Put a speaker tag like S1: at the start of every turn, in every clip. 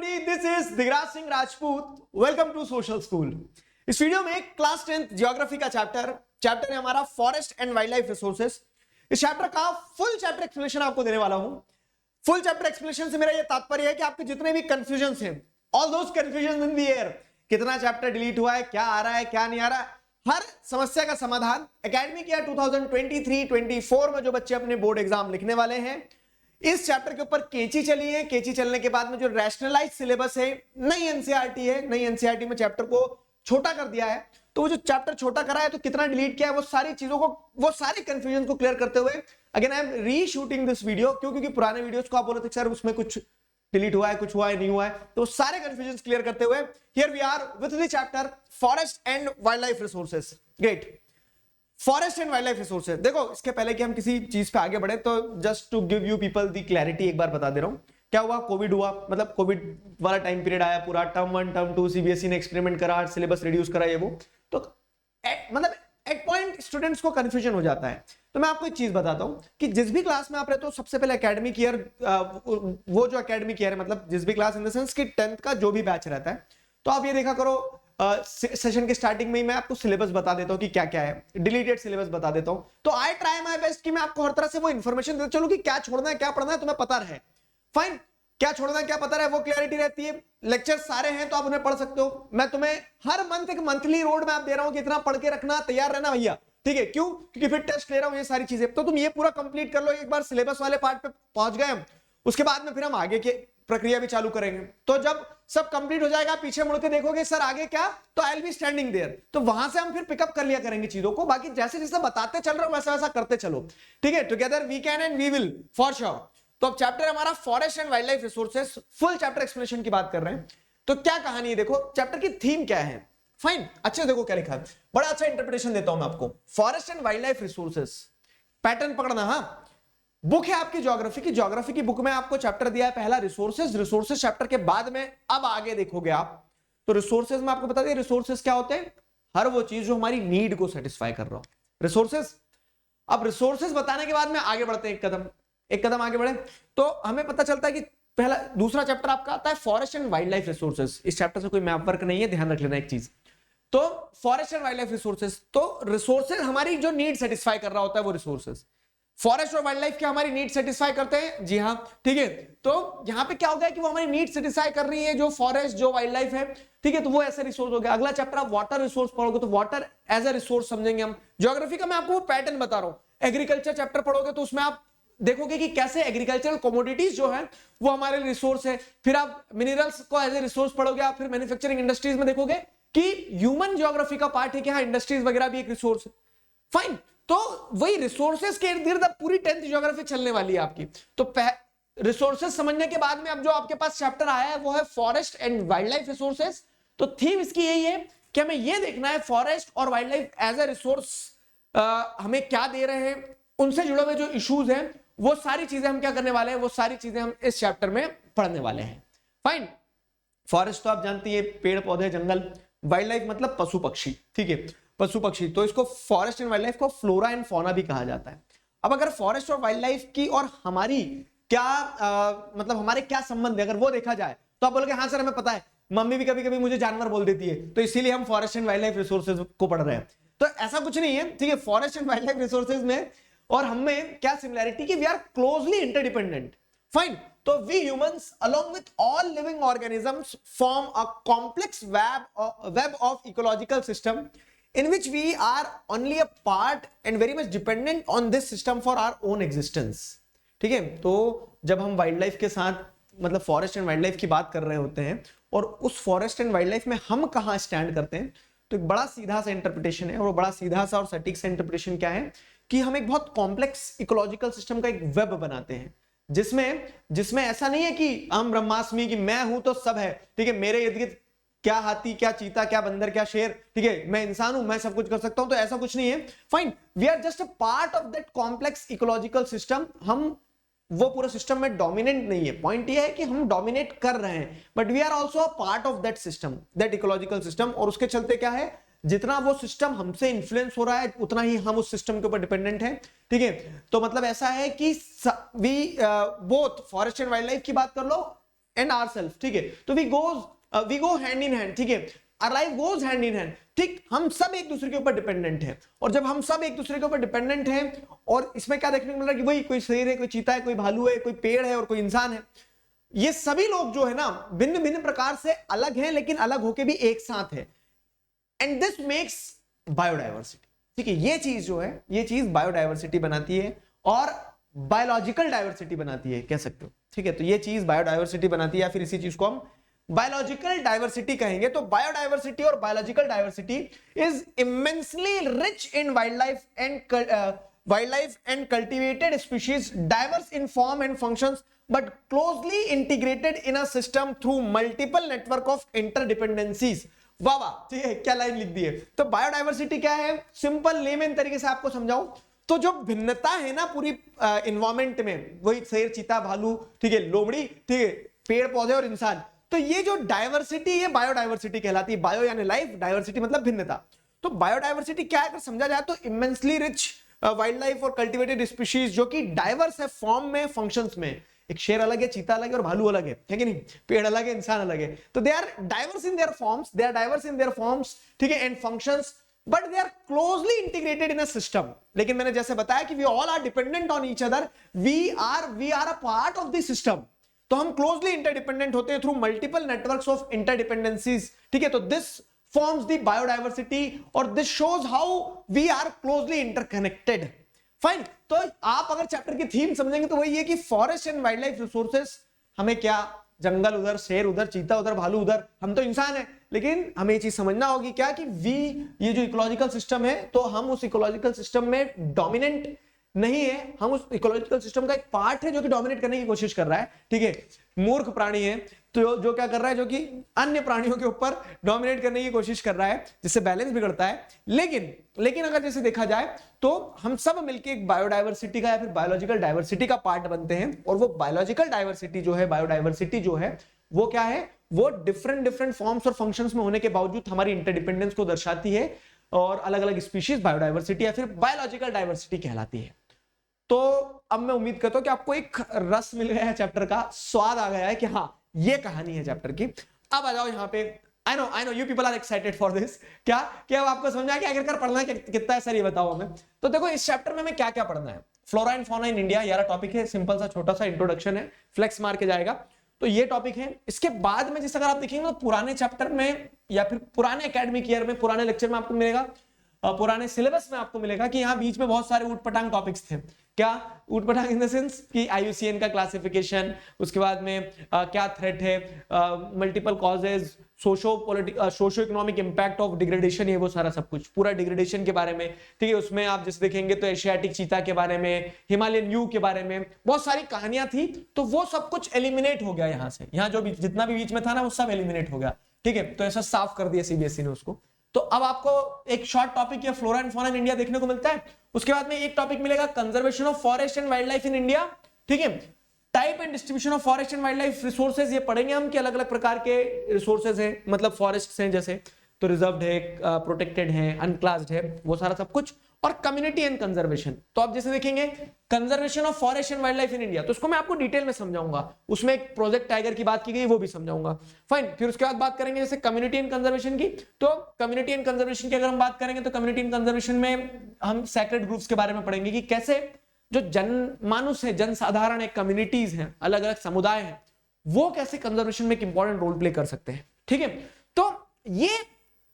S1: everybody, this is Digraj Singh Rajput. Welcome to social school. इस वीडियो में क्लास 10th ज्योग्राफी का चैप्टर है हमारा forest and wild life resources. इस चैप्टर का फुल चैप्टर एक्सप्लेनेशन आपको देने वाला हूं. फुल चैप्टर एक्सप्लेनेशन से मेरा यह तात्पर्य है कि आपके जितने भी कंफ्यूजन हैं, all those confusion in the air, कितना चैप्टर डिलीट हुआ है, क्या आ रहा है, क्या नहीं आ रहा है, हर समस्या का समाधान एकेडमिक ईयर 2023-24 में जो बच्चे अपने बोर्ड एग्जाम लिखने वाले हैं, इस चैप्टर के ऊपर केची चली है. केची चलने के बाद में जो रैशनलाइज सिलेबस है, नई एनसीईआरटी है, नई एनसीईआरटी में चैप्टर को छोटा कर दिया है. तो वो जो चैप्टर छोटा करा है तो कितना डिलीट किया है, वो सारी चीजों को, वो सारी कंफ्यूजन को क्लियर करते हुए again I am reshooting this video. क्योंकि पुराने वीडियोस को आप बोले थे सर उसमें कुछ डिलीट हुआ है, कुछ हुआ है, नहीं हुआ है, तो सारे कंफ्यूजन क्लियर करते हुए here we are with the chapter forest and wild life resources. Great. Forest and wild life resources. देखो, इसके पहले कि हम किसी चीज पे आगे बढ़े तो just to give you people the clarity एक बार बता दे रहा हूं. क्या हुआ, कोविड हुआ, मतलब कोविड वाला टाइम पीरियड आया, पूरा टर्म 1 टर्म 2 सीबीएसई ने एक्सपेरिमेंट करा, सिलेबस रिड्यूस करा, ये वो, तो मतलब एक पॉइंट स्टूडेंट्स को कंफ्यूजन हो जाता है. तो मैं आपको एक चीज बताता हूं कि जिस भी क्लास में आप रहते हो, सबसे पहले एकेडमिक ईयर, वो जो एकेडमिक ईयर है, मतलब जिस भी क्लास इन द सेंस कि 10th का जो भी बैच रहता है, तो आप ये देखा करो, सेशन के स्टार्टिंग में ही मैं आपको सिलेबस बता देता हूं कि क्या क्या है, डिलीटेड सिलेबस बता देता हूं. तो आई ट्राई माय बेस्ट कि मैं आपको हर तरह से वो इंफॉर्मेशन देता चलूं कि क्या छोड़ना है, क्या पढ़ना है, तुम्हें पता रहे. फाइन. क्या छोड़ना है, क्या पता रहे, वो क्लैरिटी रहती है. लेक्चर सारे हैं तो आप उन्हें पढ़ सकते हो. मैं तुम्हें हर मंथ एक मंथली रोड मैप दे रहा हूं कि इतना पढ़ के रखना, तैयार रहना भैया. ठीक है, क्यों? क्योंकि फिर टेस्ट ले रहा हूं, ये सारी चीजें. तो तुम ये पूरा कंप्लीट कर लो. एक बार सिलेबस वाले पार्ट पे पहुंच गए हम, उसके बाद में फिर हम आगे के प्रक्रिया भी चालू करेंगे. तो जब सब कंप्लीट हो जाएगा, पीछे मुड़ के देखोगे सर आगे क्या, तो I will be standing there. तो वहां से हम फिर पिकअप कर लिया करेंगे चीजों को. बाकी जैसे जैसे बताते चल रहा हूं वैसा वैसा करते चलो. ठीक है, together we can and we will for sure. तो अब चैप्टर हमारा forest and wild life resources, full chapter explanation की बात कर रहे हैं. तो क्या कहानी है, देखो चैप्टर की थीम क्या है. फाइन. अच्छा देखो क्या लिखा है, बड़ा अच्छा इंटरप्रिटेशन देता हूं मैं आपको. Forest and wild life resources, pattern पकड़ना. हाँ, बुक है आपकी ज्योग्राफी की बुक में आपको चैप्टर दिया है पहला रिसोर्सेज चैप्टर के बाद में अब आगे देखोगे आप तो रिसोर्सेज में आपको बता दिया रिसोर्सेज क्या होते हैं. हर वो चीज जो हमारी नीड को सेटिस्फाई कर रहा हो, रिसोर्सेज. अब रिसोर्सेज बताने के बाद में आगे बढ़ते हैं, एक कदम आगे बढ़े तो हमें पता चलता है कि पहला दूसरा चैप्टर आपका आता है forest and wild life resources. इस चैप्टर से कोई मैप वर्क नहीं है, ध्यान रख लेना एक चीज. तो forest and wild life resources, तो रिसोर्सेज हमारी जो नीड सेटिस्फाई कर रहा होता है वो रिसोर्सेज. फॉरेस्ट और वाइल्ड लाइफ क्या हमारी नीड सेटिस्फाई करते हैं? जी हाँ, ठीक है. तो यहां पे क्या हो गया कि वो हमारी नीड सेटिस्फाई कर रही है, जो फॉरेस्ट जो वाइल्ड लाइफ है. ठीक है, तो वो ऐसा रिसोर्स हो गया. अगला चैप्टर आप वाटर रिसोर्स पढ़ोगे तो वाटर एज अ रिसोर्स समझेंगे हम. ज्योग्राफी का मैं आपको वो पैटर्न बता रहा हूं. एग्रीकल्चर चैप्टर पढ़ोगे तो उसमें आप देखोगे कि कैसे एग्रीकल्चरल कमोडिटीज जो है वो हमारे रिसोर्स है. फिर आप मिनरल्स को एज ए रिसोर्स पढ़ोगे. आप फिर मैन्युफैक्चरिंग इंडस्ट्रीज में देखोगे कि ह्यूमन ज्योग्राफी का पार्ट है कि हाँ, इंडस्ट्रीज वगैरह भी एक रिसोर्स है. फाइन. तो वही रिसोर्सेज के इर्द गिर्द पूरी 10th ज्योग्राफी चलने वाली है आपकी. तो रिसोर्सेज समझने के बाद में अब जो आपके पास चैप्टर आया है वो है forest and wild life resources. तो थीम इसकी यही है कि हमें यह देखना है फॉरेस्ट और wild life as a resource हमें क्या दे रहे हैं, उनसे जुड़े हुए जो इश्यूज हैं वो सारी चीजें हम क्या करने वाले हैं, वो सारी चीजें हम इस चैप्टर में पढ़ने वाले हैं. फाइन. फॉरेस्ट तो आप जानती है, पेड़ पौधे जंगल. वाइल्ड लाइफ मतलब पशु पक्षी. ठीक है, पशु पक्षी. तो इसको फॉरेस्ट एंड वाइल्ड लाइफ को फ्लोरा एंड फौना भी कहा जाता है. अब अगर फॉरेस्ट और वाइल्ड लाइफ की और हमारी क्या मतलब हमारे क्या संबंध है, अगर वो देखा जाए तो आप बोलोगे हाँ सर हमें पता है, मम्मी भी कभी कभी मुझे जानवर बोल देती है, तो इसीलिए हम forest and wild life resources को पढ़ रहे हैं. तो ऐसा कुछ नहीं है. ठीक है, forest and wild life resources में और हमें क्या सिमिलैरिटी कि we are closely interdependent. Fine. तो we humans along with all living organisms form a complex web of ecological system in which we are only a part and very much dependent on this system for our own existence. ठीक है, तो जब हम wild life के साथ मतलब forest and wild life की बात कर रहे होते हैं और उस फॉरेस्ट एंड वाइल्ड लाइफ में हम कहाँ स्टैंड करते हैं, तो एक बड़ा सीधा सा इंटरप्रिटेशन है. और बड़ा सीधा सा और सटीक सा इंटरप्रिटेशन क्या है कि हम एक बहुत कॉम्प्लेक्स इकोलॉजिकल सिस्टम का एक वेब बनाते हैं, जिसमें ऐसा नहीं है कि हम ब्रह्मास्मि की मैं हूं तो सब है. ठीक है, मेरे इर्द गिर्द क्या हाथी, क्या चीता, क्या बंदर, क्या शेर, ठीक है, मैं इंसान हूं, मैं सब कुछ कर सकता हूं. तो ऐसा कुछ नहीं है. Fine. We are just a part of that complex ecological system. हम वो पूरे सिस्टम में डोमिनेंट नहीं है. पॉइंट ये है कि हम डोमिनेट कर रहे हैं, but we are also a part of that system, that ecological system. और उसके चलते क्या है, जितना वो सिस्टम हमसे इन्फ्लुएंस हो रहा है उतना ही हम उस सिस्टम के ऊपर डिपेंडेंट हैं. ठीक है, तो मतलब ऐसा है कि we both forest and wild life की बात कर लो, एंड आवरसेल्फ, ठीक है, तो we go hand in hand, ठीक है, our life goes hand in hand, ठीक, हम सब एक दूसरे के ऊपर डिपेंडेंट हैं, और जब हम सब एक दूसरे के ऊपर डिपेंडेंट हैं, और इसमें क्या देखने को मिल रहा है कि वही कोई शेर है, कोई चीता है, कोई भालू है, कोई पेड़ है और कोई इंसान है, ये सभी लोग जो है ना भिन्न भिन्न प्रकार से अलग हैं लेकिन अलग होके भी एक साथ है, एंड दिस मेक्स बायोडाइवर्सिटी, ठीक है, ये चीज जो है, ये चीज बायोडाइवर्सिटी बनाती है और बायोलॉजिकल डाइवर्सिटी बनाती है, कह सकते हो, ठीक है, तो ये चीज बायोडाइवर्सिटी बनाती है, या फिर इसी चीज को हम बायोलॉजिकल डाइवर्सिटी कहेंगे। तो बायोडाइवर्सिटी और biological diversity is immensely rich in wild life and cultivated species, diverse in form and functions but closely integrated in a system through multiple network of interdependencies। वाह वाह, ठीक है, क्या लाइन लिख दी है। तो बायोडाइवर्सिटी क्या है, सिंपल लेमन तरीके से आपको समझाऊं तो जो भिन्नता है ना पूरी इन्वायरमेंट में, वही शेर, चीता, भालू, ठीक है, लोमड़ी, ठीक है, पेड़ पौधे और इंसान, तो ये जो डाइवर्सिटी है बायोडाइवर्सिटी कहलाती है। बायो यानी लाइफ, डाइवर्सिटी मतलब भिन्नता। तो बायोडाइवर्सिटी क्या है अगर समझा जाए तो इमेंसली रिच वाइल्ड लाइफ और कल्टिवेटेड स्पीशीज जो कि डाइवर्स है फॉर्म में, फंक्शंस में। एक शेर अलग है, चीता अलग है और भालू अलग है कि नहीं, पेड़ अलग है, इंसान अलग है। तो they are diverse in their forms, they are diverse in their forms, ठीक है, and functions, but they are closely integrated in a system. लेकिन मैंने जैसे बताया कि we all are dependent on each other, we are a part of the system. तो हम closely interdependent होते हैं through multiple networks of interdependencies, ठीक है। तो दिस फॉर्म्स द बायोडाइवर्सिटी और this shows how we are closely interconnected. Fine. तो आप अगर चैप्टर की थीम समझेंगे तो वही है कि forest and wild life resources, हमें क्या, जंगल उधर, शेर उधर, चीता उधर, भालू उधर, हम तो इंसान है, लेकिन हमें ये चीज समझना होगी क्या कि ये जो इकोलॉजिकल सिस्टम है, तो हम उस इकोलॉजिकल सिस्टम में डोमिनेंट नहीं है, हम उस इकोलॉजिकल सिस्टम का एक पार्ट है जो कि डोमिनेट करने की कोशिश कर रहा है, ठीक है। मूर्ख प्राणी है तो जो क्या कर रहा है, जो कि अन्य प्राणियों के ऊपर डोमिनेट करने की कोशिश कर रहा है, जिससे बैलेंस बिगड़ता है। लेकिन अगर जैसे देखा जाए तो हम सब मिलकर एक बायोडाइवर्सिटी का या फिर बायोलॉजिकल डाइवर्सिटी का पार्ट बनते हैं, और वो बायोलॉजिकल डाइवर्सिटी जो है, बायोडाइवर्सिटी जो है, वो क्या है, वो डिफरेंट फॉर्म्स और फंक्शंस में होने के बावजूद हमारी इंटरडिपेंडेंस को दर्शाती है, और अलग अलग स्पीशीज बायोडाइवर्सिटी या फिर बायोलॉजिकल डाइवर्सिटी कहलाती है। तो अब मैं उम्मीद करता हूं कि आपको एक रस मिल गया है चैप्टर का, स्वाद आ गया है कि हाँ ये कहानी है चैप्टर की। अब आ जाओ यहाँ पे। I know you people are excited for this. क्या अब आपको समझ आया कि आखिरकार पढ़ना कितना है सर, ये बताओ हमें। तो देखो इस चैप्टर में हमें क्या क्या पढ़ना है। Flora and fauna in India, यार टॉपिक है, सिंपल सा छोटा सा इंट्रोडक्शन है, फ्लेक्स मार के जाएगा। तो ये टॉपिक है। इसके बाद में जैसे अगर आप देखेंगे तो पुराने चैप्टर में या फिर पुराने एकेडमिक ईयर में, पुराने लेक्चर में आपको मिलेगा, पुराने सिलेबस में आपको मिलेगा कि यहाँ बीच में बहुत सारे ऊटपटांग टॉपिक्स थे। क्या ऊटपटांग इन द सेंस कि आईयूसीएन का क्लासिफिकेशन, उसके बाद में क्या थ्रेट है, multiple causes, socio economic impact of degradation, ये वो सारा सब कुछ, पूरा डिग्रेडेशन के बारे में, ठीक है। उसमें आप जैसे देखेंगे तो एशियाटिक चीता के बारे में, हिमालयन यू के बारे में बहुत सारी कहानियां थी। तो वो सब कुछ एलिमिनेट हो गया यहाँ से, यहाँ जो जितना भी बीच में था ना वो सब एलिमिनेट हो गया, ठीक है। तो ऐसा साफ कर दिया सीबीएसई ने उसको। तो अब आपको एक शॉर्ट टॉपिक या flora and fauna in India देखने को मिलता है। उसके बाद में एक टॉपिक मिलेगा conservation of forest and wild life in India, ठीक है। Type and distribution of forest and wild life resources, ये पढ़ेंगे हम कि अलग अलग प्रकार के रिसोर्सेज हैं, मतलब फॉरेस्ट हैं जैसे, तो रिजर्व्ड है, प्रोटेक्टेड है, अनक्लास्ड है, वो सारा सब कुछ। और कम्युनिटी एंड कंजर्वेशन, तो आप जैसे देखेंगे conservation of forest and wild life in India, तो उसको मैं आपको डिटेल में समझाऊंगा। उसमें एक प्रोजेक्ट टाइगर की बात की गई, वो भी समझाऊंगा। फाइन। फिर उसके बाद बात करेंगे जैसे कम्युनिटी एंड कंजर्वेशन की। तो कम्युनिटी एंड कंजर्वेशन की अगर हम बात करेंगे तो कम्युनिटी एंड कंजर्वेशन में हम सैक्रेड ग्रुप्स के बारे में पढ़ेंगे कि कैसे जो जनमानुस है, जनसाधारण है, कम्युनिटीज हैं, अलग अलग समुदाय हैं, वो कैसे कंजर्वेशन में एक इंपॉर्टेंट रोल प्ले कर सकते हैं, ठीक है। तो ये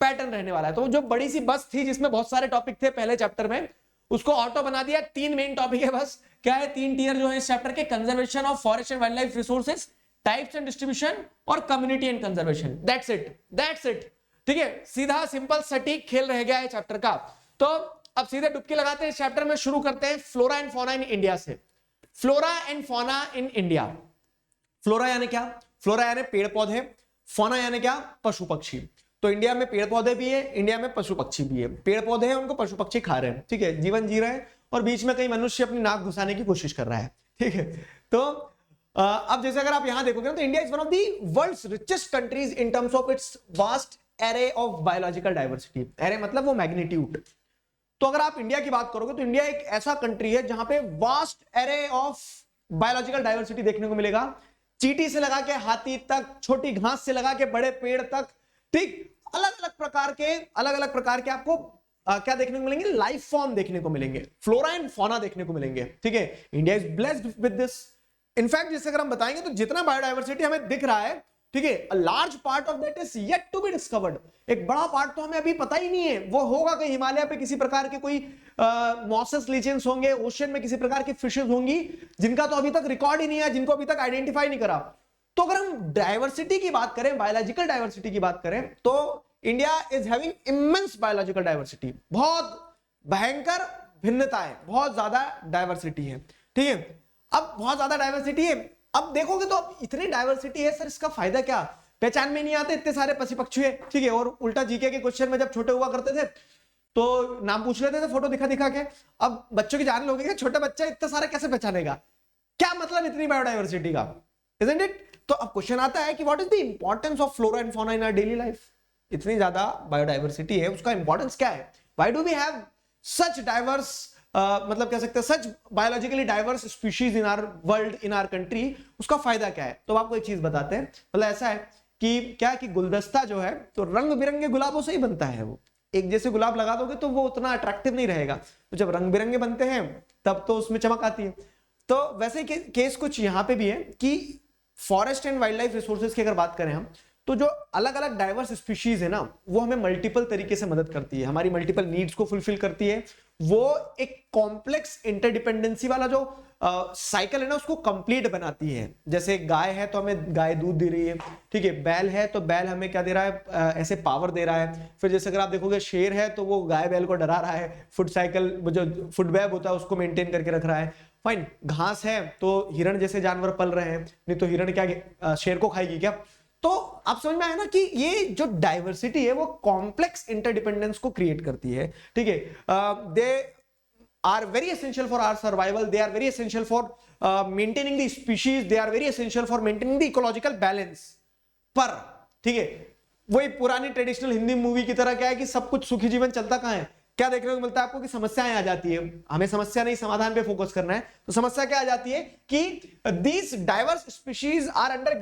S1: पैटर्न रहने वाला है। तो जो बड़ी सी बस थी जिसमें बहुत सारे टॉपिक थे पहले चैप्टर में, उसको ऑटो बना दिया। 3 मेन टॉपिक है बस। क्या है? 3 टियर जो है इस चैप्टर के, conservation of forest and wild life resources, types and distribution, और community and conservation. That's it, ठीक है। सीधा सिंपल सटीक खेल रह गया है चैप्टर का। तो अब सीधे डुबकी लगाते हैं इस चैप्टर में, शुरू करते हैं flora and fauna in India से। Flora and fauna in India. Flora यानी क्या? फ्लोरा यानी पेड़ पौधे, फौना यानी क्या? पशु पक्षी। तो इंडिया में पेड़ पौधे भी है, इंडिया में पशु पक्षी भी है। पेड़ पौधे हैं, उनको पशु पक्षी खा रहे हैं, ठीक है, जीवन जी रहे हैं, और बीच में कई मनुष्य अपनी नाक घुसाने की कोशिश कर रहा है, ठीक है। तो अब जैसे अगर आप यहां देखोगे तो India is one of the world's richest countries in terms of its vast array of biological diversity. Array मतलब वो मैग्नीट्यूड। तो अगर आप इंडिया की बात करोगे तो इंडिया एक ऐसा कंट्री है जहां पे vast array of biological diversity देखने को मिलेगा। चींटी से लगा के हाथी तक, छोटी घास से लगा के बड़े पेड़ तक, ठीक, अलग अलग प्रकार के आपको क्या देखने को मिलेंगे, लाइफ फॉर्म देखने को मिलेंगे, फ्लोरा एंड फौना देखने को मिलेंगे, ठीक है। India is blessed with this. In fact जैसे अगर हम बताएंगे तो जितना बायोडायवर्सिटी हमें दिख रहा है, ठीक है, a large part of that is yet to be discovered. एक बड़ा पार्ट तो हमें अभी पता ही नहीं है, वो होगा कहीं हिमालय पे किसी प्रकार के कोई मॉसस लीजेंड्स होंगे, ओशन में किसी प्रकार की फिशेस होंगी जिनका तो अभी तक रिकॉर्ड ही नहीं है, जिनको अभी तक आइडेंटिफाई नहीं करा। तो अगर हम डायवर्सिटी की बात करें, बायोलॉजिकल डायवर्सिटी की बात करें, तो India is having immense biological diversity, बहुत भयंकर भिन्नताएं, बहुत ज्यादा डायवर्सिटी है, ठीक है। अब बहुत ज्यादा डायवर्सिटी है, अब देखोगे तो अब इतनी डायवर्सिटी है सर, इसका फायदा क्या, पहचान में नहीं आते इतने सारे पशु पक्षी है, ठीक है। और उल्टा जीके के क्वेश्चन में जब छोटे हुआ करते थे तो नाम पूछ लेते थे फोटो दिखा दिखा के। अब बच्चों की जान लोगे, छोटा बच्चा इतना सारा कैसे पहचानेगा, क्या मतलब इतनी बायोडायवर्सिटी का, इजंट इट। तो अब क्वेश्चन आता है कि what is the importance of flora and fauna in our daily life. इतनी ज्यादा बायोडायवर्सिटी है, उसका इंपॉर्टेंस क्या है, why do we have such diverse, मतलब कह सकते हैं such biologically diverse species in our world, in our country, उसका फायदा क्या है। तो आपको एक चीज बताते हैं, मतलब ऐसा है कि क्या कि गुलदस्ता जो है तो रंग बिरंगे गुलाबों से ही बनता है। वो एक जैसे गुलाब लगा दोगे तो वो उतना अट्रैक्टिव नहीं रहेगा, तो जब रंग बिरंगे बनते हैं तब तो उसमें चमक आती है। तो वैसे केस कुछ यहाँ पे भी है कि forest and wild life resources की अगर बात करें हम, तो जो अलग अलग डाइवर्स स्पीशीज है ना, वो हमें मल्टीपल तरीके से मदद करती है, हमारी मल्टीपल नीड्स को फुलफिल करती है। वो एक कॉम्प्लेक्स इंटरडिपेंडेंसी वाला जो साइकिल है ना, उसको कंप्लीट बनाती है। जैसे गाय है तो हमें गाय दूध दे रही है, ठीक है, बैल है तो बैल हमें क्या दे रहा है, ऐसे पावर दे रहा है। फिर जैसे अगर आप देखोगे शेर है तो वो गाय बैल को डरा रहा है, फूड साइकिल जो फूड वेब होता है उसको मेंटेन करके रख रहा है। फाइन, घास है तो हिरण जैसे जानवर पल रहे हैं, नहीं तो हिरण क्या शेर को खाएगी क्या। तो आप समझ में आया ना कि ये जो डाइवर्सिटी है वो कॉम्प्लेक्स इंटरडिपेंडेंस को क्रिएट करती है, ठीक है। They are very essential for our survival, they are very essential for maintaining the species, they are very essential for maintaining the ecological balance. पर ठीक है, वही पुरानी ट्रेडिशनल हिंदी मूवी की तरह क्या है कि सब कुछ सुखी जीवन चलता कहां है, क्या देखने को मिलता है आपको कि समस्याएं आ जाती है। हमें समस्या नहीं समाधान पे फोकस करना है, तो समस्या क्या आ जाती है कि these diverse species are under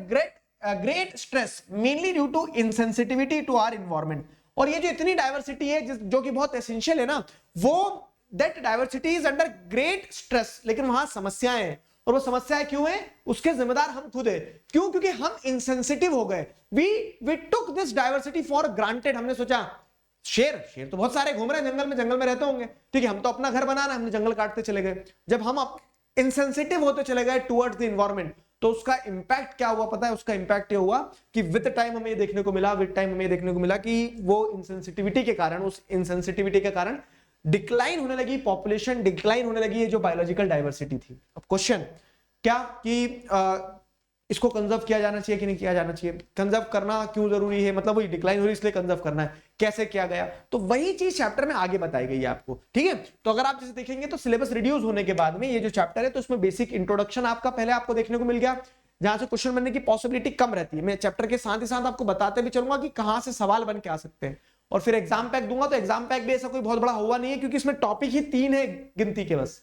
S1: great stress mainly due to insensitivity to our environment. और ये जो इतनी डाइवर्सिटी है जो कि बहुत एसेंशियल है ना, वो that diversity is under great stress, लेकिन वहां समस्याएं हैं। और वो समस्याएं क्यों है, उसके जिम्मेदार हम खुद है। क्यों, क्योंकि हम इनसेंसिटिव हो गए, we took this diversity for granted. हमने सोचा शेर तो बहुत सारे घूम रहे हैं जंगल में रहते होंगे, ठीक है, हम तो अपना घर बना रहे हैं, हमने जंगल काटते चले गए। जब हम इनसेंसिटिव होते चले गए टुवर्ड्स द एनवायरनमेंट, तो उसका इंपैक्ट क्या हुआ पता है, उसका इंपैक्ट ये हुआ कि विद टाइम हमें देखने को मिला कि वो इनसेंसिटिविटी के कारण, उस इनसेंसिटिविटी के कारण डिक्लाइन होने लगी पॉपुलेशन, डिक्लाइन होने लगी ये जो बायोलॉजिकल डाइवर्सिटी थी। अब क्वेश्चन क्या कि इसको कंजर्व किया जाना चाहिए कि नहीं किया जाना चाहिए, कंजर्व करना क्यों जरूरी है, मतलब वही डिक्लाइन हो रही इसलिए कंजर्व करना है, कैसे किया गया, तो वही चीज चैप्टर में आगे बताई गई है आपको, ठीक है। तो अगर आप जैसे देखेंगे तो सिलेबस रिड्यूस होने के बाद में ये जो चैप्टर है, तो इसमें बेसिक इंट्रोडक्शन आपका पहले आपको देखने को मिल गया, जहां से क्वेश्चन बनने की पॉसिबिलिटी कम रहती है। मैं चैप्टर के साथ ही साथ आपको बताते भी चलूंगा कि कहां से सवाल बन के आ सकते हैं, और फिर एग्जाम पैक दूंगा। तो एग्जाम पैक भी ऐसा कोई बहुत बड़ा हुआ नहीं है, क्योंकि इसमें टॉपिक ही 3 है गिनती के बस,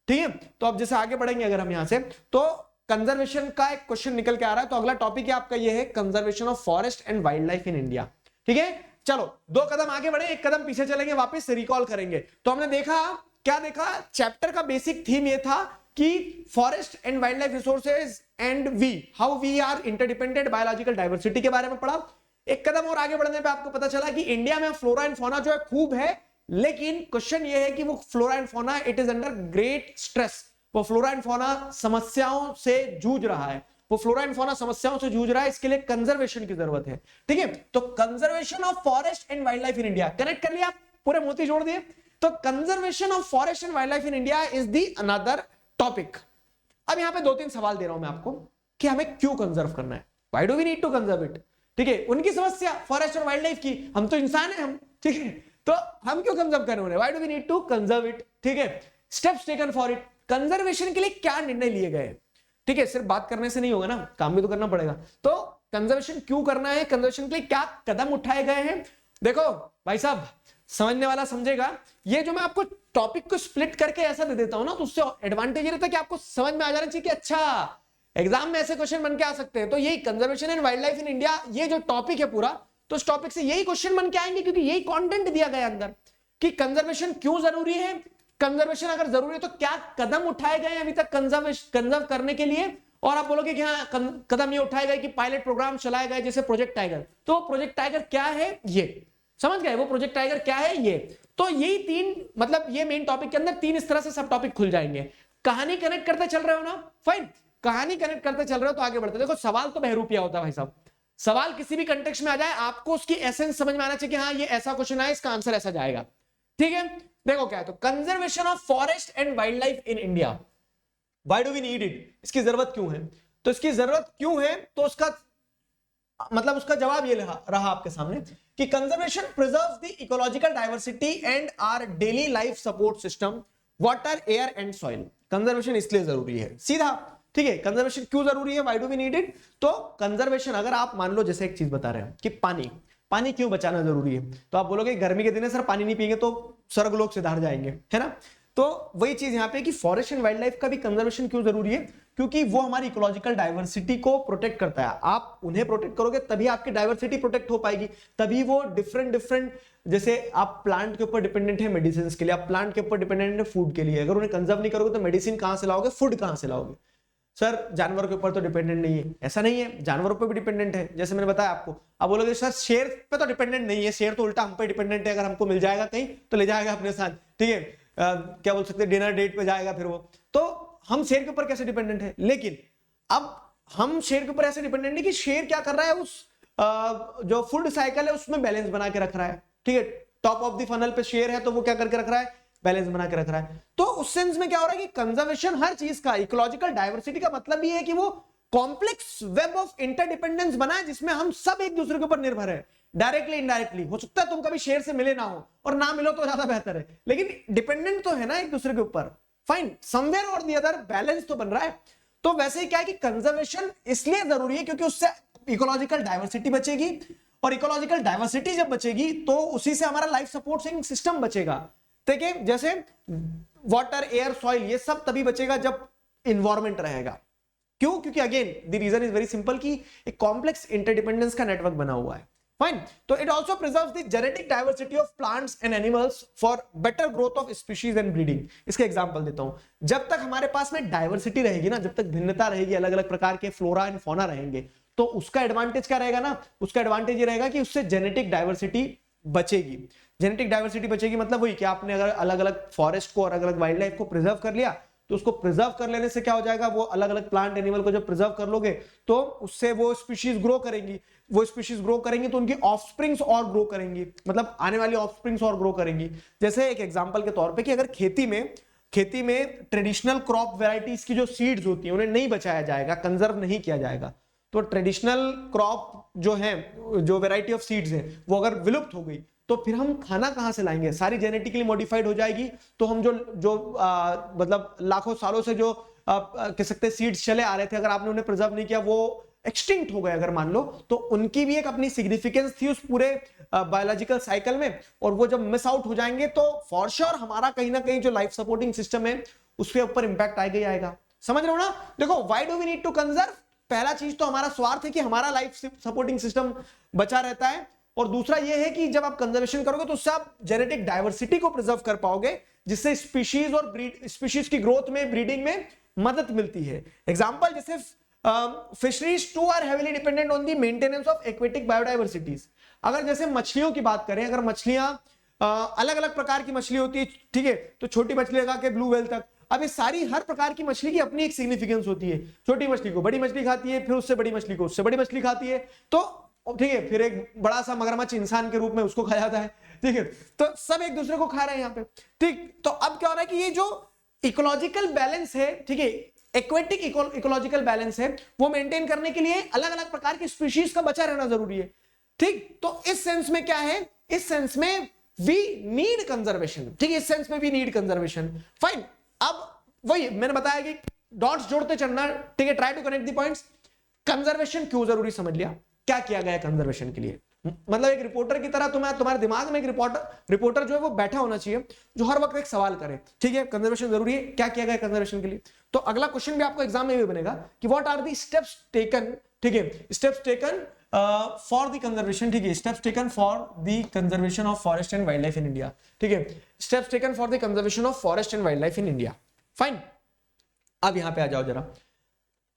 S1: ठीक है। तो अब जैसे आगे बढ़ेंगे अगर हम यहां से, तो कंजर्वेशन का एक क्वेश्चन निकल के आ रहा है। तो अगला टॉपिक है आपका ये है conservation of forest and wild life in India, ठीक है। चलो 2 कदम आगे बढ़े, 1 कदम पीछे चलेंगे, वापस रिकॉल करेंगे। तो हमने देखा, क्या देखा, चैप्टर का बेसिक थीम ये था कि forest and wild life resources and how we are interdependent, biological diversity के बारे में पढ़ा। 1 कदम और आगे बढ़ने पे आपको पता चला कि इंडिया में फ्लोरा एंड फौना जो है खूब है, लेकिन क्वेश्चन ये है कि वो flora and fauna it is under great stress. वो फ्लोरा एंड फौना समस्याओं से जूझ रहा है, वो फ्लोरा एंड फौना समस्याओं से जूझ रहा है, इसके लिए कंजर्वेशन की जरूरत है, ठीक है। तो conservation of forest and wild life in India, connect कर लिया, पूरे मोती जोड़ दिए। तो conservation of forest and wild life in India is the another topic. अब यहां पे 2-3 सवाल दे रहा हूं मैं आपको कि हमें क्यों कंजर्व करना है, why do we need to conserve it, ठीक है। उनकी समस्या फॉरेस्ट और वाइल्ड लाइफ की, हम तो इंसान है हम, ठीक है, तो हम क्यों कंजर्व कर रहे हैं, why do we need to conserve it, ठीक है। Steps taken for it, conservation के लिए क्या निर्णय लिए गए, ठीक है। सिर्फ बात करने से नहीं होगा ना, काम भी तो करना पड़ेगा। तो कंजर्वेशन क्यों करना है, कंजर्वेशन के लिए क्या कदम उठाए गए हैं। देखो भाई साहब, समझने वाला समझेगा। ये जो मैं आपको टॉपिक को स्प्लिट करके ऐसा दे देता हूं ना, तो उससे एडवांटेज ये रहता है कि आपको समझ में आ जाना चाहिए कि अच्छा एग्जाम में ऐसे क्वेश्चन बन के आ सकते हैं। तो यही conservation and wild life in India, ये जो टॉपिक है पूरा, तो इस टॉपिक से यही क्वेश्चन बन के आएंगे, क्योंकि यही कंटेंट दिया गया अंदर कि कंजर्वेशन क्यों जरूरी है, कंजर्वेशन अगर जरूरी है तो क्या कदम उठाए गए अभी तक कंजर्व करने के लिए। और आप बोलोगे कि हाँ कदम ये उठाए गए कि पायलट प्रोग्राम चलाए गए जैसे प्रोजेक्ट टाइगर। तो प्रोजेक्ट टाइगर क्या है ये समझ गए, वो प्रोजेक्ट टाइगर क्या है ये। तो यही तीन, मतलब ये मेन टॉपिक के अंदर तीन इस तरह से सब टॉपिक खुल जाएंगे। कहानी कनेक्ट करते चल रहे हो ना, फाइन, कहानी कनेक्ट करते चल रहे हो तो आगे बढ़ते। देखो सवाल तो बहरूपिया होता है भाई साहब, सवाल किसी भी कंटेक्स्ट में आ जाए आपको उसकी एसेंस समझ में आना चाहिए कि हाँ ये ऐसा क्वेश्चन है, इसका आंसर ऐसा जाएगा, ठीक है। देखो क्या है, तो conservation of forest and wild life in India, why do we need it, इसकी जरूरत क्यों है। तो इसकी जरूरत क्यों है, तो उसका मतलब उसका जवाब ये रहा आपके सामने कि conservation preserves the ecological diversity and our daily life support system, water, air and soil. Conservation इसलिए जरूरी है, सीधा, ठीक है। कंजर्वेशन क्यों जरूरी है, why do we need it. तो कंजर्वेशन, अगर आप मान लो जैसे एक चीज बता रहे हैं कि पानी क्यों बचाना जरूरी है, तो आप बोलोगे गर्मी के दिन है सर पानी नहीं पिएंगे तो स्वर्गलोक से धार जाएंगे, है ना। तो वही चीज यहाँ पे कि फॉरेस्ट एंड वाइल्ड लाइफ का भी कंजर्वेशन क्यों जरूरी है, क्योंकि वो हमारी इकोलॉजिकल डाइवर्सिटी को प्रोटेक्ट करता है। आप उन्हें प्रोटेक्ट करोगे तभी आपकी डाइवर्सिटी प्रोटेक्ट हो पाएगी, तभी वो डिफरेंट, जैसे आप प्लांट के ऊपर डिपेंडेंट है मेडिसिन के लिए, आप प्लांट के ऊपर डिपेंडेंट है फूड के लिए, अगर उन्हें कंजर्व नहीं करोगे तो मेडिसिन कहां से लाओगे, फूड कहां से लाओगे। सर जानवर के ऊपर तो डिपेंडेंट नहीं है, ऐसा नहीं है, जानवरों पे भी डिपेंडेंट है, जैसे मैंने बताया आपको। आप बोलोगे सर शेर पे तो डिपेंडेंट नहीं है, शेर तो उल्टा हम पे डिपेंडेंट है, अगर हमको मिल जाएगा कहीं तो ले जाएगा अपने साथ, ठीक है। क्या बोल सकते हैं, डिनर डेट पे जाएगा फिर वो, तो हम शेर के ऊपर कैसे डिपेंडेंट है। लेकिन अब हम शेर के ऊपर ऐसे डिपेंडेंट नहीं कि शेर क्या कर रहा है, उस जो फूड साइकिल है उसमें बैलेंस बना के रख रहा है, ठीक है। टॉप ऑफ द फनल पे शेर है तो वो क्या करके रख रहा है, बैलेंस बना के रख रहा है। तो उस सेंस में क्या हो रहा है कि कंजर्वेशन हर चीज का, इकोलॉजिकल डाइवर्सिटी का मतलब ये है कि वो कॉम्प्लेक्स वेब ऑफ इंटरडिपेंडेंस बना है जिसमें हम सब एक दूसरे के ऊपर निर्भर है, डायरेक्टली इनडायरेक्टली। हो सकता है तुम कभी शेर से मिले ना हो, और ना मिलो तो ज्यादा बेहतर है, लेकिन डिपेंडेंट तो है ना एक दूसरे के ऊपर, फाइन, समवेयर और दी अदर बैलेंस तो बन रहा है। तो वैसे ही क्या है कि कंजर्वेशन इसलिए जरूरी है क्योंकि उससे इकोलॉजिकल डाइवर्सिटी बचेगी, और इकोलॉजिकल डाइवर्सिटी जब बचेगी तो उसी से हमारा लाइफ सपोर्ट सिस्टम बचेगा, ठीक है। जैसे वाटर, एयर, सॉइल, ये सब तभी बचेगा जब इन्वायरमेंट रहेगा। क्यों, क्योंकि again the reason is very simple कि एक कॉम्प्लेक्स इंटरडिपेंडेंस का नेटवर्क बना हुआ है, फाइन। तो it also preserves the genetic diversity of plants and animals for better growth of species and breeding. इसका एग्जांपल देता हूं, जब तक हमारे पास में डाइवर्सिटी रहेगी ना, जब तक भिन्नता रहेगी, अलग अलग प्रकार के फ्लोरा एंड फौना रहेंगे, तो उसका एडवांटेज क्या रहेगा ना, उसका एडवांटेज ये रहेगा कि उससे जेनेटिक डाइवर्सिटी बचेगी। जेनेटिक डाइवर्सिटी बचेगी मतलब वही कि आपने अगर अलग अलग फॉरेस्ट को और अलग अलग वाइल्ड लाइफ को प्रिजर्व कर लिया, तो उसको प्रिजर्व कर लेने से क्या हो जाएगा, वो अलग अलग प्लांट एनिमल को जब प्रिजर्व कर लोगे तो उससे वो स्पीशीज ग्रो करेंगी, वो स्पीशीज ग्रो करेंगी तो उनकी ऑफस्प्रिंग्स और ग्रो करेंगी, मतलब आने वाली ऑफस्प्रिंग्स और ग्रो करेंगी। जैसे एक एग्जांपल के तौर पे कि अगर खेती में ट्रेडिशनल क्रॉप वेराइटीज की जो सीड्स होती हैं उन्हें नहीं बचाया जाएगा, कंजर्व नहीं किया जाएगा, तो ट्रेडिशनल क्रॉप जो है, जो वेराइटी ऑफ सीड्स है, वो अगर विलुप्त हो गई तो फिर हम खाना कहां से लाएंगे, सारी जेनेटिकली मॉडिफाइड हो जाएगी। तो हम जो मतलब लाखों सालों से जो कह सकते हैं सीड्स चले आ रहे थे, अगर आपने उन्हें प्रिजर्व नहीं किया, वो एक्सटिंक्ट हो गए अगर मान लो, तो उनकी भी एक अपनी सिग्निफिकेंस थी उस पूरे बायोलॉजिकल साइकिल में, और वो जब मिस आउट हो जाएंगे तो फॉर श्योर हमारा कहीं ना कहीं जो लाइफ सपोर्टिंग सिस्टम है उसके ऊपर इंपैक्ट आएगा ही आएगा। समझ रहे हो ना। देखो why do we need to conserve, पहला चीज तो हमारा स्वार्थ है कि हमारा लाइफ सपोर्टिंग सिस्टम बचा रहता है, और दूसरा यह है कि जब आप कंजर्वेशन करोगे तो उससे आप जेनेटिक डाइवर्सिटी को प्रिजर्व कर पाओगे, जिससे स्पीशीज और स्पीशीज की ग्रोथ में, ब्रीडिंग में मदद मिलती है। एग्जांपल जैसे fisheries too are heavily dependent on the maintenance of aquatic biodiversities. अगर जैसे मछलियों की बात करें, अगर मछलियां अलग अलग प्रकार की मछली होती है, ठीक है, तो छोटी मछली लगा के ब्लू व्हेल तक, अब ये सारी हर प्रकार की मछली की अपनी एक सिग्निफिकेंस होती है। छोटी मछली को बड़ी मछली खाती है, फिर उससे बड़ी मछली को उससे बड़ी मछली खाती है, तो ठीक है, फिर एक बड़ा सा मगरमच्छ इंसान के रूप में उसको खा जाता है, ठीक है, तो सब एक दूसरे को खा रहे हैं यहाँ पे, ठीक। तो अब क्या हो रहा है कि ये जो इकोलॉजिकल बैलेंस है, ठीक है, एक्वेटिक इकोलॉजिकल बैलेंस है, वो मेंटेन करने के लिए अलग अलग प्रकार की स्पीशीज का बचा रहना जरूरी है, ठीक। तो इस सेंस में क्या है, इस सेंस में वी नीड कंजर्वेशन, ठीक है, इस सेंस में वी नीड कंजर्वेशन, फाइन। अब वही मैंने बताया कि डॉट्स जोड़ते चलना, ठीक है, try to connect the points. Conservation क्यों जरूरी समझ लिया, क्या किया गया कंजर्वेशन के लिए, मतलब एक रिपोर्टर की तरह तुम्हारे दिमाग में एक रिपोर्टर जो है वो बैठा होना चाहिए, जो हर वक्त एक सवाल करे, ठीक है। कंजर्वेशन जरूरी है, क्या किया गया कंजर्वेशन के लिए। तो अगला क्वेश्चन भी आपको एग्जाम में भी बनेगा कि what are the steps taken, ठीक है, steps taken for the conservation, ठीक है, steps taken for the conservation of forest and wild life in India, ठीक है, steps taken for the conservation of forest and wild life in India. Fine, अब यहां पे आ जाओ जरा।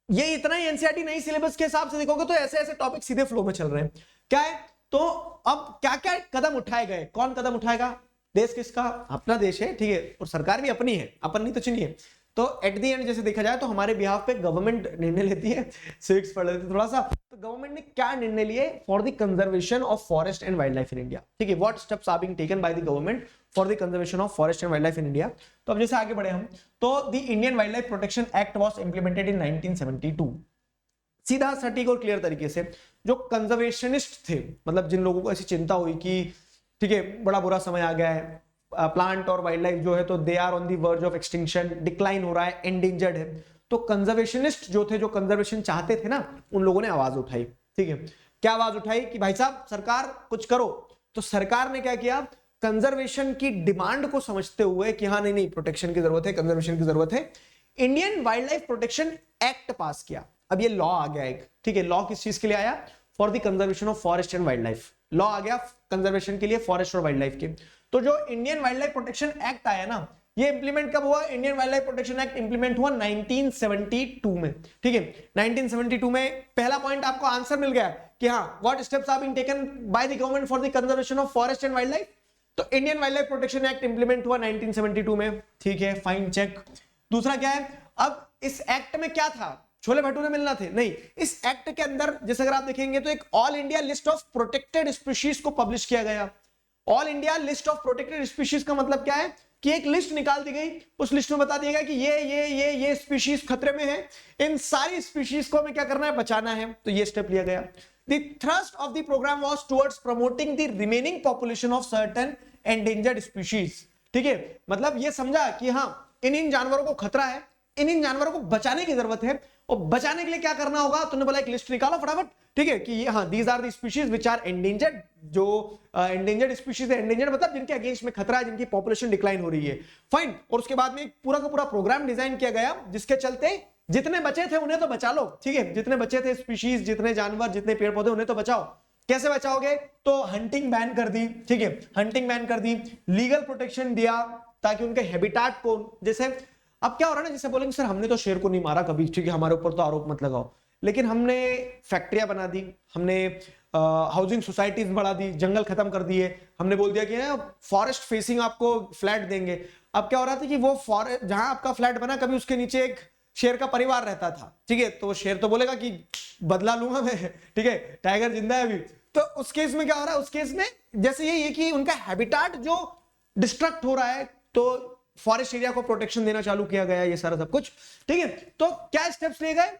S1: ये इतना ही एनसीईआरटी नई सिलेबस के हिसाब से देखोगे तो ऐसे ऐसे टॉपिक सीधे फ्लो में चल रहे हैं। क्या है, तो अब क्या क्या कदम उठाए गए, कौन कदम उठाएगा, देश किसका, अपना देश है, ठीक है, और सरकार भी अपनी है, अपन नहीं तो चुनी है। तो एट दी एंड जैसे देखा जाए तो हमारे बिहाफ पे गवर्नमेंट निर्णय लेती है, सिविक्स पढ़ लेते थोड़ा सा। तो गवर्नमेंट ने क्या निर्णय लिए for the conservation of forest and wild life in India, ठीक है, what steps are being taken by the government for the conservation of forest and wild life in India. तो अब जैसे आगे बढ़े हम, तो the Indian wild life protection act was implemented in 1972। सीधा सटीक और क्लियर तरीके से जो कंजर्वेशनिस्ट थे, मतलब जिन लोगों को ऐसी चिंता हुई कि ठीक है बड़ा बुरा समय आ गया है, प्लांट और वाइल्ड लाइफ जो है तो they are on the verge of extinction, decline हो रहा है, एंडेंजर्ड है, तो कंजर्वेशनिस्ट जो थे, जो कंजर्वेशन चाहते थे ना, उन लोगों ने आवाज उठाई, ठीक है। क्या आवाज उठाई कि भाई साहब सरकार कुछ करो। तो सरकार ने क्या किया, कंजर्वेशन की डिमांड को समझते हुए कि हाँ नहीं प्रोटेक्शन की जरूरत है, कंजर्वेशन की जरूरत है, Indian wild life protection act पास किया। अब ये लॉ आ गया एक, ठीक है, लॉ किस चीज के लिए आया, for the conservation of forest and wild life, law आ गया कंजर्वेशन के लिए फॉरेस्ट और वाइल्ड लाइफ के। तो जो Indian wild life protection act आया ना, ये इंप्लीमेंट कब हुआ, Indian wild life protection act implement हुआ 1972 में, ठीक है। 1972 में पहला पॉइंट आपको आंसर मिल गया कि हाँ, what steps are being taken by the government for the conservation of forest and wild life. तो Indian wild life protection act implement हुआ 1972 में, ठीक है, फाइन, चेक। दूसरा क्या है, अब इस एक्ट में क्या था, छोले भटूरे मिलना थे, नहीं, इस एक्ट के अंदर जैसे अगर आप देखेंगे तो एक all India list of protected species को पब्लिश किया गया। All India list of protected species का मतलब क्या है कि एक लिस्ट निकाल दी गई, उस लिस्ट में बता दिया गया कि ये स्पीशीज खतरे में है, इन सारी स्पीशीज को हमें क्या करना है, बचाना है, तो ये स्टेप लिया गया। The thrust of the program was towards promoting the remaining population of certain endangered species, ठीक है, मतलब ये समझा कि हाँ इन जानवरों को खतरा है, इन जानवरों को बचाने की जरूरत है, और बचाने के लिए क्या करना होगा, तुमने बोला एक लिस्ट निकालो फटाफट, ठीक है, कि ये हाँ these are the species which are endangered, जो एंडेंजर्ड स्पीशीज है, एंडेंजर्ड मतलब जिनके अगेंस्ट में खतरा है, जिनकी पॉपुलेशन डिक्लाइन हो रही है, फाइन। और उसके बाद में पूरा का पूरा प्रोग्राम डिजाइन किया गया जिसके चलते जितने बचे थे उन्हें तो बचा लो, ठीक है, जितने बचे थे स्पीशीज, जितने जानवर, जितने पेड़ पौधे, उन्हें तो बचाओ। कैसे बचाओगे, तो हंटिंग बैन कर दी, ठीक है, हंटिंग बैन कर दी, लीगल प्रोटेक्शन दिया ताकि उनके हैबिटाट को, जैसे अब क्या हो रहा है ना, जैसे बोलेंगे सर हमने तो शेर को नहीं मारा कभी, ठीक है, हमारे ऊपर तो आरोप मत लगाओ, लेकिन हमने फैक्ट्रियां बना दी, हमने हाउसिंग सोसाइटीज बढ़ा दी, जंगल खत्म कर दिए, हमने बोल दिया कि फॉरेस्ट फेसिंग आपको फ्लैट देंगे। अब क्या हो रहा था कि वो फॉरेस्ट जहां आपका फ्लैट बना, कभी उसके नीचे एक शेर का परिवार रहता था, ठीक है, तो शेर तो बोलेगा कि बदला लूंगा मैं, ठीक है, टाइगर जिंदा है अभी। तो उस केस में क्या हो रहा है, उस केस में जैसे ये कि उनका हैबिटाट जो डिस्ट्रक्ट हो रहा है, तो फॉरेस्ट एरिया को प्रोटेक्शन देना चालू किया गया, ये सारा सब कुछ, ठीक है। तो क्या स्टेप्स लिए गए,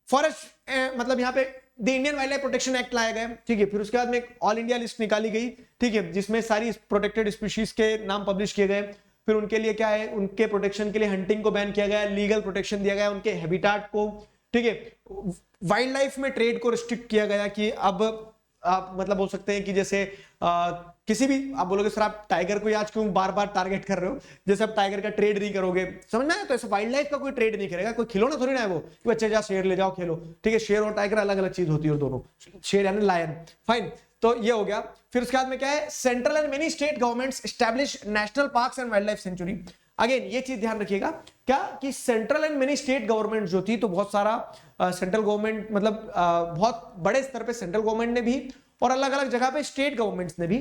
S1: फॉरेस्ट मतलब यहाँ पे the Indian wild life protection act लाया गया, ठीक है, फिर उसके बाद में एक ऑल इंडिया लिस्ट निकाली गई, ठीक है, जिसमें सारी प्रोटेक्टेड स्पीशीज के नाम पब्लिश किए गए, फिर उनके लिए क्या है, उनके प्रोटेक्शन के लिए हंटिंग को बैन किया गया, लीगल प्रोटेक्शन दिया गया उनके हैबिटाट को, ठीक है, वाइल्ड लाइफ में ट्रेड को रिस्ट्रिक्ट किया गया कि अब आप मतलब बोल सकते हैं कि जैसे किसी भी, आप बोलोगे सर आप टाइगर को आज क्यों बार बार टारगेट कर रहे हो, जैसे आप टाइगर का ट्रेड नहीं करोगे, समझ में आया, तो ऐसे वाइल्ड लाइफ का कोई ट्रेड नहीं करेगा, कोई खिलौना थोड़ी ना है वो कि बच्चे जा शेर ले जाओ खेलो, ठीक है, शेर और टाइगर अलग अलग चीज होती है, और दोनों शेर यानी लायन, फाइन। तो ये हो गया। फिर उसके बाद में क्या है, central and many state governments establish national parks and wild life sanctuary. Again ये चीज ध्यान रखिएगा क्या कि central and many state government जो थी, तो बहुत सारा सेंट्रल गवर्नमेंट मतलब बहुत बड़े स्तर पे सेंट्रल गवर्नमेंट ने भी और अलग अलग जगह पे स्टेट गवर्नमेंट्स ने भी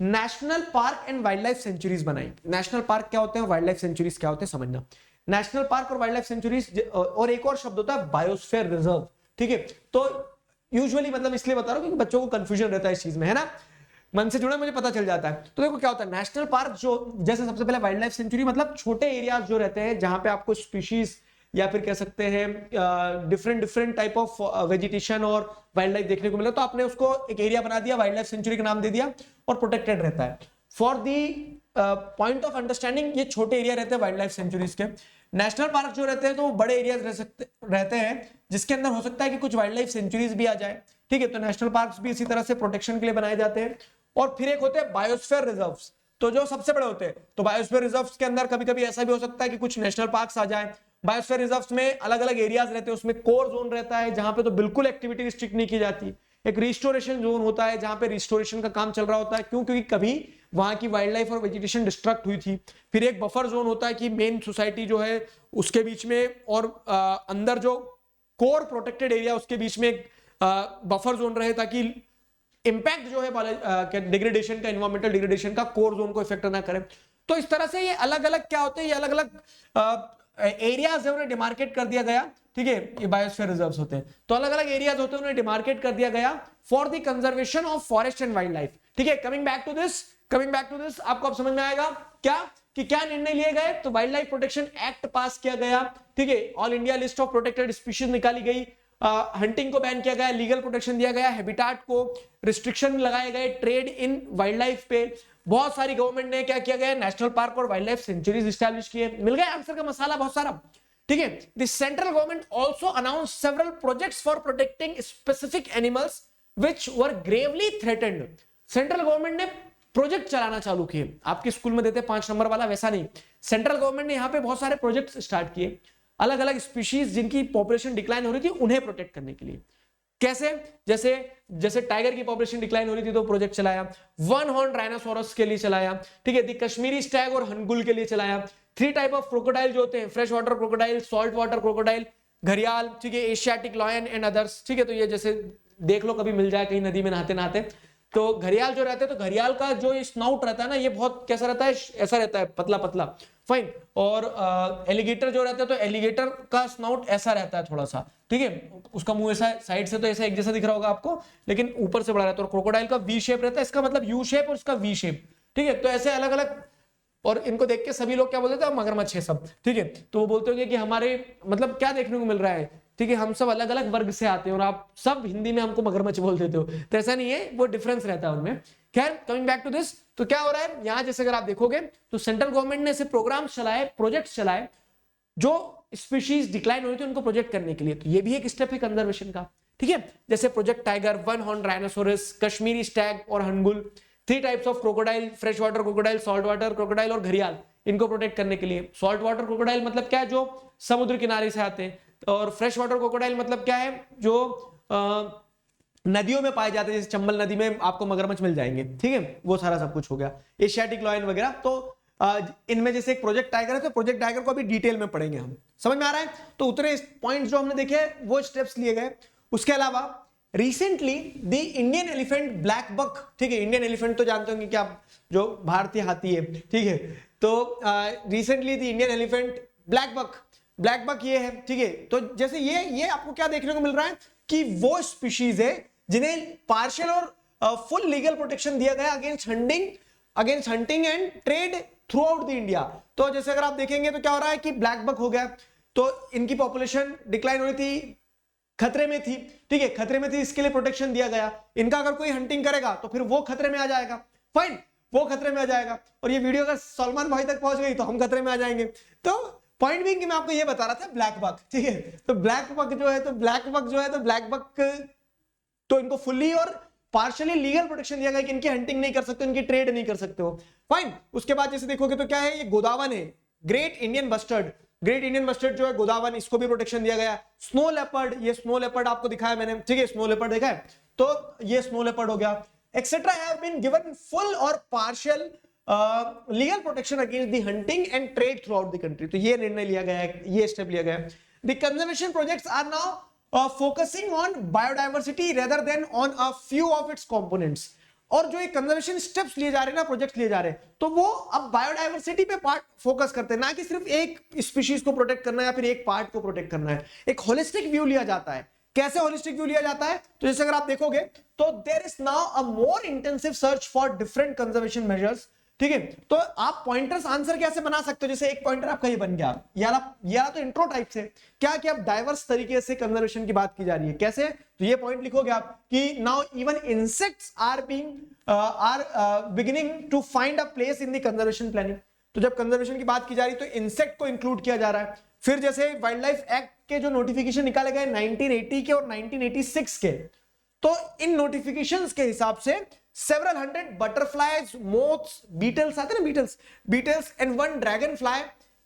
S1: national park and wild life sanctuaries बनाई। नेशनल पार्क क्या होते हैं, वाइल्ड लाइफ सेंचुरीज क्या होते हैं, समझना। नेशनल पार्क और वाइल्ड लाइफ सेंचुरीज, और एक और शब्द होता है बायोस्फीयर रिजर्व, ठीक है। तो यूजुअली मतलब इसलिए बता रहा हूं क्योंकि बच्चों को कंफ्यूजन रहता है इस चीज में, है ना, मन से जुड़ा मुझे पता चल जाता है। तो देखो क्या होता है, नेशनल पार्क जो, जैसे सबसे पहले वाइल्ड लाइफ सेंचुरी मतलब छोटे एरियाज जो रहते हैं जहां पे आपको स्पीशीज या फिर कह सकते हैं डिफरेंट टाइप ऑफ वेजिटेशन और वाइल्ड लाइफ देखने को मिला, तो आपने उसको एक एरिया बना दिया, वाइल्ड लाइफ सेंचुरी का नाम दे दिया और प्रोटेक्टेड रहता है। For the point of understanding, ये छोटे एरिया रहते हैं वाइल्ड लाइफ सेंचुरीज के। नेशनल पार्क जो रहते हैं तो वो बड़े एरियाज रहते हैं जिसके अंदर हो सकता है कि कुछ वाइल्ड लाइफ सेंचुरीज भी आ जाए ठीक है, तो नेशनल पार्क्स भी इसी तरह से प्रोटेक्शन के लिए बनाए जाते हैं। और फिर एक होते हैं बायोस्फीयर रिजर्व्स, तो जो सबसे बड़े होते हैं। तो बायोस्फीयर रिजर्व्स के अंदर कभी कभी ऐसा भी हो सकता है कि कुछ नेशनल पार्क्स आ जाए। बायोस्फीयर रिजर्व्स में अलग अलग एरियाज रहते हैं, उसमें कोर जोन रहता है जहां पे तो बिल्कुल एक्टिविटी रिस्ट्रिक्ट नहीं की जाती। एक रिस्टोरेशन जोन होता है जहां पे रिस्टोरेशन का काम चल रहा होता है, क्यों? क्योंकि कभी वहां की वाइल्ड लाइफ और वेजिटेशन डिस्ट्रक्ट हुई थी। फिर एक बफर जोन होता है कि मेन सोसाइटी जो है उसके बीच में और अंदर जो कोर प्रोटेक्टेड एरिया उसके बीच में बफर जोन रहे, ताकि इंपैक्ट जो है डिग्रेडेशन का, एनवायरमेंटल डिग्रेडेशन का कोर जोन को इफेक्ट ना करे। तो इस तरह से ये अलग अलग क्या होते हैं, ये अलग अलग एरियाज है, उन्हें डिमार्केट कर दिया गया। ठीक है, ये बायोस्फीयर रिजर्व्स होते हैं, तो अलग अलग एरियाज होते हैं, उन्हें डिमार्केट कर दिया गया for the conservation of forest and wild life. ठीक है, कमिंग बैक टू दिस आपको अब समझ में आएगा क्या कि क्या निर्णय लिए गए। तो वाइल्ड लाइफ प्रोटेक्शन एक्ट पास किया गया। ठीक है, all India list of protected species निकाली गई, हंटिंग को बैन किया गया, लीगल प्रोटेक्शन दिया गया, हैबिटाट को रिस्ट्रिक्शन लगाए गए, ट्रेड इन वाइल्ड लाइफ पे बहुत सारी गवर्नमेंट ने क्या किया गया, नेशनल पार्क और वाइल्ड लाइफ सेंचुरीज एस्टैब्लिश किए। मिल गया आंसर का मसाला बहुत सारा। ठीक है, the central government also announce several projects for protecting specific animals which were Gravely threatened. Central government ने प्रोजेक्ट चलाना चालू किए। आपके स्कूल में देते 5 नंबर वाला, वैसा नहीं। सेंट्रल गवर्नमेंट ने यहां पे बहुत सारे प्रोजेक्ट्स स्टार्ट किए, अलग अलग स्पीशीज जिनकी पॉपुलेशन डिक्लाइन हो रही थी उन्हें प्रोटेक्ट करने के लिए। कैसे? जैसे टाइगर की पॉपुलेशन डिक्लाइन हो रही थी तो प्रोजेक्ट चलाया, वन हॉर्न राइनोसोरस के लिए चलाया। ठीक है, द कश्मीरी स्टैग और हनगुल के लिए चलाया। 3 टाइप ऑफ क्रोकोडाइल जो होते हैं, fresh water crocodile, salt water crocodile, घड़ियाल, ठीक है, एशियाटिक लायन एंड अदर्स। ठीक है, तो ये जैसे देख लो कभी मिल जाए कहीं नदी में नहाते नहाते, तो घड़ियाल जो रहते हैं, तो घड़ियाल का जो ये स्नाउट रहता है ना, ये बहुत कैसा रहता है, ऐसा रहता है, पतला पतला, फाइन। और एलिगेटर जो रहता है, तो एलिगेटर का स्नाउट ऐसा रहता है थोड़ा सा। ठीक है, उसका मुंह ऐसा साइड से तो ऐसा एक जैसा दिख रहा होगा आपको, लेकिन ऊपर से बड़ा रहता है। और क्रोकोडाइल का वी शेप रहता है, इसका मतलब यू शेप और इसका वी शेप। ठीक है, तो ऐसे अलग अलग, और इनको देख के सभी लोग क्या बोलते थे, मगरमच्छ है सब। ठीक है, तो वो बोलते होंगे कि हमारे मतलब क्या देखने को मिल रहा है, ठीक है, हम सब अलग अलग वर्ग से आते हैं और आप सब हिंदी में हमको मगरमच्छ बोल देते हो, तो ऐसा नहीं है, वो डिफरेंस रहता है उनमें। खैर, कमिंग बैक टू दिस, तो क्या हो रहा है यहां, जैसे अगर आप देखोगे तो सेंट्रल गवर्नमेंट ने ऐसे प्रोग्राम चलाए, प्रोजेक्ट चलाए, जो स्पीशीज डिक्लाइन हुई थी उनको प्रोजेक्ट करने के लिए। तो ये भी एक स्टेप है कंजर्वेशन का। ठीक है, जैसे project tiger, one horn rhinoceros, Kashmiri Stag और हनगुल, 3 types of crocodile, fresh water crocodile, salt water crocodile और घड़ियाल, इनको प्रोटेक्ट करने के लिए। सॉल्ट वाटर क्रोकोडाइल मतलब क्या है, जो समुद्र किनारे से आते हैं, और फ्रेश वाटर क्रोकोडाइल मतलब क्या है, जो नदियों में पाए जाते हैं, जैसे चंबल नदी में आपको मगरमच्छ मिल जाएंगे। ठीक है, वो सारा सब कुछ हो गया, एशियाटिक लायन वगैरह। तो इनमें जैसे एक प्रोजेक्ट टाइगर है, तो प्रोजेक्ट टाइगर को अभी डिटेल में पढ़ेंगे हम, समझ में आ रहा है। तो उतने पॉइंट्स जो हमने देखे वो स्टेप्स लिए गए। उसके अलावा recently the Indian elephant black बक, ठीक है, इंडियन एलिफेंट तो जानते होंगे कि आप, जो भारतीय हाथी है। ठीक है, तो recently the Indian elephant black buck ये है। ठीक है, तो जैसे ये आपको क्या देखने को मिल रहा है कि वो स्पीशीज है जिन्हें पार्शियल और फुल लीगल प्रोटेक्शन दिया गया against hunting and trade throughout the India. तो जैसे अगर आप देखेंगे तो क्या हो रहा है कि ब्लैक बक हो गया, तो इनकी पॉपुलेशन डिक्लाइन हो रही थी, खतरे में थी। ठीक है, खतरे में थी, इसके लिए प्रोटेक्शन दिया गया। इनका अगर कोई हंटिंग करेगा तो फिर वो खतरे में आ जाएगा, फाइन, वो खतरे में आ जाएगा। और ये वीडियो अगर सलमान भाई तक पहुंच गई तो हम खतरे में आ जाएंगे। तो पॉइंट भी कि मैं आपको ये बता रहा था ब्लैक बक। ठीक है, तो ब्लैक बक जो है, तो ब्लैक बक तो इनको फुल्ली और पार्शियली लीगल प्रोटेक्शन दिया गया कि इनकी हंटिंग नहीं कर सकते, इनकी ट्रेड नहीं कर सकते हो, फाइन। उसके बाद जैसे देखोगे तो क्या है, ये गोदावन है, ग्रेट इंडियन मस्टर्ड जो है गोदावन, इसको भी प्रोटेक्शन दिया गया। स्नो लेपर्ड, ये स्नो लेपर्ड आपको दिखाया मैंने। ठीक है, स्नो लेपर्ड देखा है, तो ये स्नो लेपर्ड हो गया, etcetera have been given full or partial legal protection against the hunting and trade throughout the country. तो ये निर्णय लिया गया है, ये स्टेप लिया गया है। The conservation projects are now focusing on biodiversity rather than on a few of its components. और जो ये कंजर्वेशन स्टेप्स लिए जा रहे हैं ना, प्रोजेक्ट लिए जा रहे हैं, तो वो अब बायोडाइवर्सिटी पे पार्ट फोकस करते हैं, ना कि सिर्फ एक स्पीशीज को प्रोटेक्ट करना है या फिर एक पार्ट को प्रोटेक्ट करना है। एक होलिस्टिक व्यू लिया जाता है। कैसे होलिस्टिक व्यू लिया जाता है, तो जैसे अगर आप देखोगे तो there is now a more intensive search for different conservation measures. ठीक है, तो आप पॉइंटर्स आंसर कैसे बना सकते हो, जैसे एक पॉइंटर आपका ये बन गया, यार तो इंट्रो टाइप से क्या कि अब डाइवर्स तरीके से कंजर्वेशन की बात की जा रही है। कैसे, तो ये पॉइंट लिखोगे आप कि now even insects are beginning to find a place in the conservation planning. तो जब कंजर्वेशन की बात की जा रही है तो इंसेक्ट को इंक्लूड किया जा रहा है। फिर जैसे वाइल्ड लाइफ एक्ट के जो नोटिफिकेशन निकाले गए 1980 के और 1986 के, तो इन नोटिफिकेशंस के हिसाब से several hundred butterflies, moths, beetles आते हैं ना, beetles and one dragonfly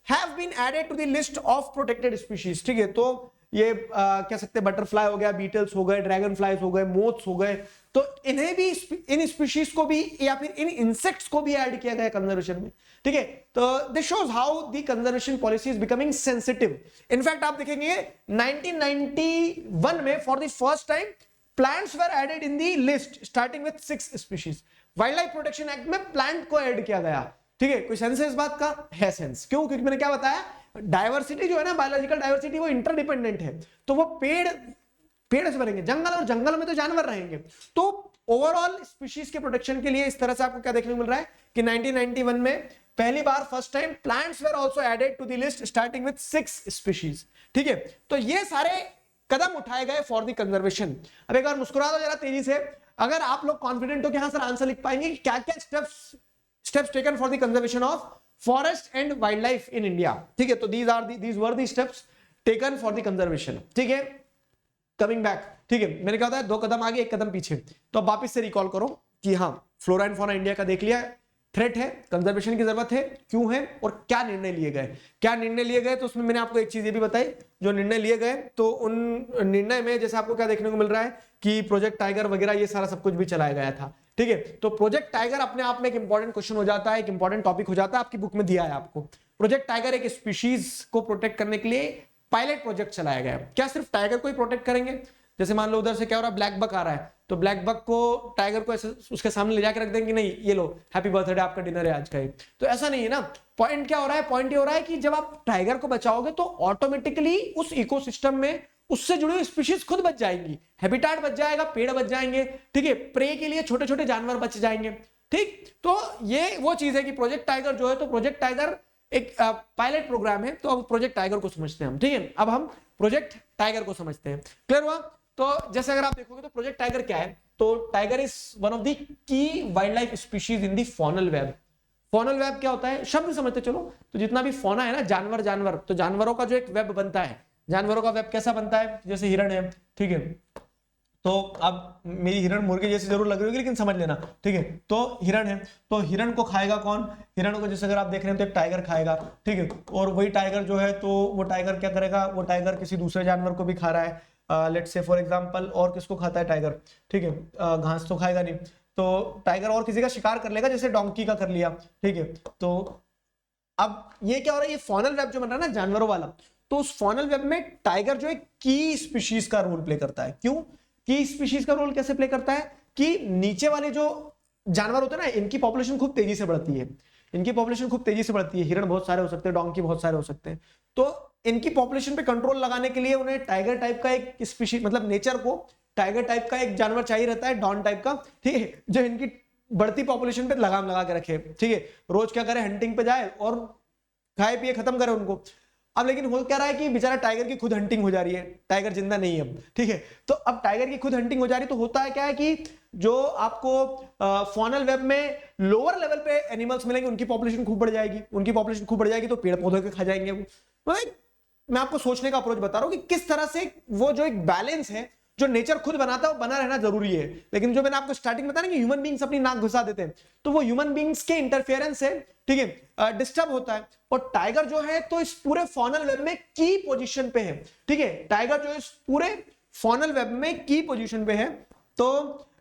S1: have been added to the list of protected species. ठीक है, तो ये कह सकते हैं बटरफ्लाई हो गया, बीटल्स हो गए, ड्रैगन फ्लाइज हो गए, मोथ्स हो गए, तो इन्हें भी, इन स्पीशीज को भी या फिर इन इंसेक्ट्स को भी ऐड किया गया कंजर्वेशन में. ठीक है, तो this shows how the conservation policy is becoming sensitive. In fact आप देखेंगे 1991 में for the first time plants were added in the list starting with 6 species. Wild life protection act में प्लांट को ऐड किया गया. ठीक है, कोई सेंस है इस बात का? है सेंस. क्यों? क्योंकि मैंने क्या बताया, डायवर्सिटी जो है ना, बायोलॉजिकल डायवर्सिटी, वो इंटरडिपेंडेंट है. तो वो पेड़ से बनेंगे, जंगल, और जंगल में तो जानवर रहेंगे. तो ओवरऑल स्पीशीज के प्रोटेक्शन के लिए इस तरह से आपको क्या देखने को मिल रहा है कि 1991 में पहली बार first time plants were also added to the list starting with 6 species. ठीक है, तो ये सारे कदम उठाए गए फॉर द कंजर्वेशन. अब एक बार मुस्कुरा दो जरा तेजी से, अगर आप लोग कॉन्फिडेंट हो कि हाँ सर आंसर लिख पाएंगे कि क्या क्या steps taken for the conservation of forest and wild life in India. ठीक है, तो these were the steps taken for the conservation. ठीक है, कमिंग बैक. ठीक है, मैंने कहा था 2 कदम आगे 1 कदम पीछे. तो अब वापस से रिकॉल करो कि हाँ, फ्लोरा एंड फौना इंडिया का देख लिया, थ्रेट है, कंजर्वेशन की जरूरत है, क्यों है, और क्या निर्णय लिए गए. तो उसमें मैंने आपको एक चीज ये भी बताई, जो निर्णय लिए गए, तो उन निर्णय में जैसे आपको क्या देखने को मिल रहा है कि प्रोजेक्ट टाइगर वगैरह ये सारा सब कुछ भी चलाया गया था. ठीक है, तो प्रोजेक्ट टाइगर अपने आप में एक इंपॉर्टेंट क्वेश्चन हो जाता है, एक इंपॉर्टेंट टॉपिक हो जाता है, आपकी बुक में दिया है आपको. प्रोजेक्ट टाइगर एक स्पीशीज को प्रोटेक्ट करने के लिए पायलट प्रोजेक्ट चलाया गया. क्या सिर्फ टाइगर को ही प्रोटेक्ट करेंगे? जैसे मान लो उधर से क्या हो रहा है, ब्लैक बक आ रहा है, तो ब्लैक बक को टाइगर को ऐसे उसके सामने ले जाकर रख देंगे, नहीं ये लो हैप्पी बर्थडे आपका डिनर है आज का. तो ऐसा नहीं है ना. पॉइंट क्या हो रहा है? पॉइंट ये हो रहा है कि जब आप टाइगर को बचाओगे तो ऑटोमेटिकली उस इकोसिस्टम में उससे जुड़ी हुई स्पीशीज खुद बच जाएंगी, हैबिटेट बच जाएगा, पेड़ बच जाएंगे. ठीक है, प्रे के लिए छोटे छोटे जानवर बच जाएंगे. ठीक, तो ये वो चीज है कि प्रोजेक्ट टाइगर जो है, तो प्रोजेक्ट टाइगर एक पायलट प्रोग्राम है. तो अब प्रोजेक्ट टाइगर को समझते हैं हम. ठीक है, अब हम प्रोजेक्ट टाइगर को समझते हैं. क्लियर हुआ? तो जैसे अगर आप देखोगे तो प्रोजेक्ट टाइगर क्या है, तो tiger is one of the key wild life species in the faunal web. Faunal web क्या होता है, शब्द समझते चलो. तो जितना भी फौना है ना, जानवर, तो जानवरों का जो एक वेब बनता है, जानवरों का वेब कैसा बनता है, जैसे हिरण है. ठीक है, तो अब मेरी हिरण मुर्गे जैसी जरूर लग रही होगी, लेकिन समझ लेना. ठीक है, तो हिरण है, तो हिरण को खाएगा कौन? हिरण को जैसे अगर आप देख रहे हैं तो एक टाइगर खाएगा. ठीक है, और वही टाइगर जो है, तो वो टाइगर क्या करेगा, वो टाइगर किसी दूसरे जानवर को भी खा रहा है. लेट्स से फॉर एग्जांपल, और किसको खाता है टाइगर? ठीक है, घास तो खाएगा नहीं, तो टाइगर और किसी का शिकार कर लेगा, जैसे डोंकी का कर लिया. ठीक है, तो अब ये क्या हो रहा है, ये फॉनल वेब जो बन रहा है ना जानवरों वाला, तो उस फॉनल वेब में टाइगर जो है की स्पीशीज का रोल प्ले करता है. क्यों की स्पीशीज का रोल कैसे प्ले करता है? कि नीचे वाले जो जानवर होते हैं ना, इनकी पॉपुलेशन खूब तेजी से बढ़ती है. हिरण बहुत सारे हो सकते हैं, डोंकी बहुत सारे हो सकते हैं. तो इनकी पॉपुलेशन पे कंट्रोल लगाने के लिए उन्हें टाइगर टाइप का एक स्पीशीज, मतलब नेचर को टाइगर टाइप का एक जानवर चाहिए रहता है, डॉन टाइप का. ठीक है, जो इनकी बढ़ती पॉपुलेशन पे लगाम लगा के रखे. ठीक है, रोज क्या करे, हंटिंग पे जाए और खाए पिए खत्म करे उनको. अब लेकिन हो क्या रहा है कि बेचारा टाइगर की खुद हंटिंग हो जा रही है, टाइगर जिंदा नहीं है अब. ठीक है, तो अब टाइगर की खुद हंटिंग हो जा रही है, तो होता है क्या है कि जो आपको फॉनल वेब में लोअर लेवल पे एनिमल्स मिलेंगे, उनकी पॉपुलेशन खूब बढ़ जाएगी, तो पेड़ पौधों के खा जाएंगे वो. मैं आपको सोचने का अप्रोच बता रहा हूं कि किस तरह से वो जो एक बैलेंस है जो नेचर खुद बनाता है, वो बना रहना जरूरी है. लेकिन जो मैंने आपको स्टार्टिंग बताया ना कि ह्यूमन बींग्स अपनी नाक घुसा देते हैं, तो वो ह्यूमन बींग्स के इंटरफेरेंस से, ठीक है, डिस्टर्ब होता है. और टाइगर जो है, तो इस पूरे फॉनल वेब में की पोजीशन पे है. ठीक है, टाइगर जो इस पूरे फॉनल वेब में की पोजीशन पे है. तो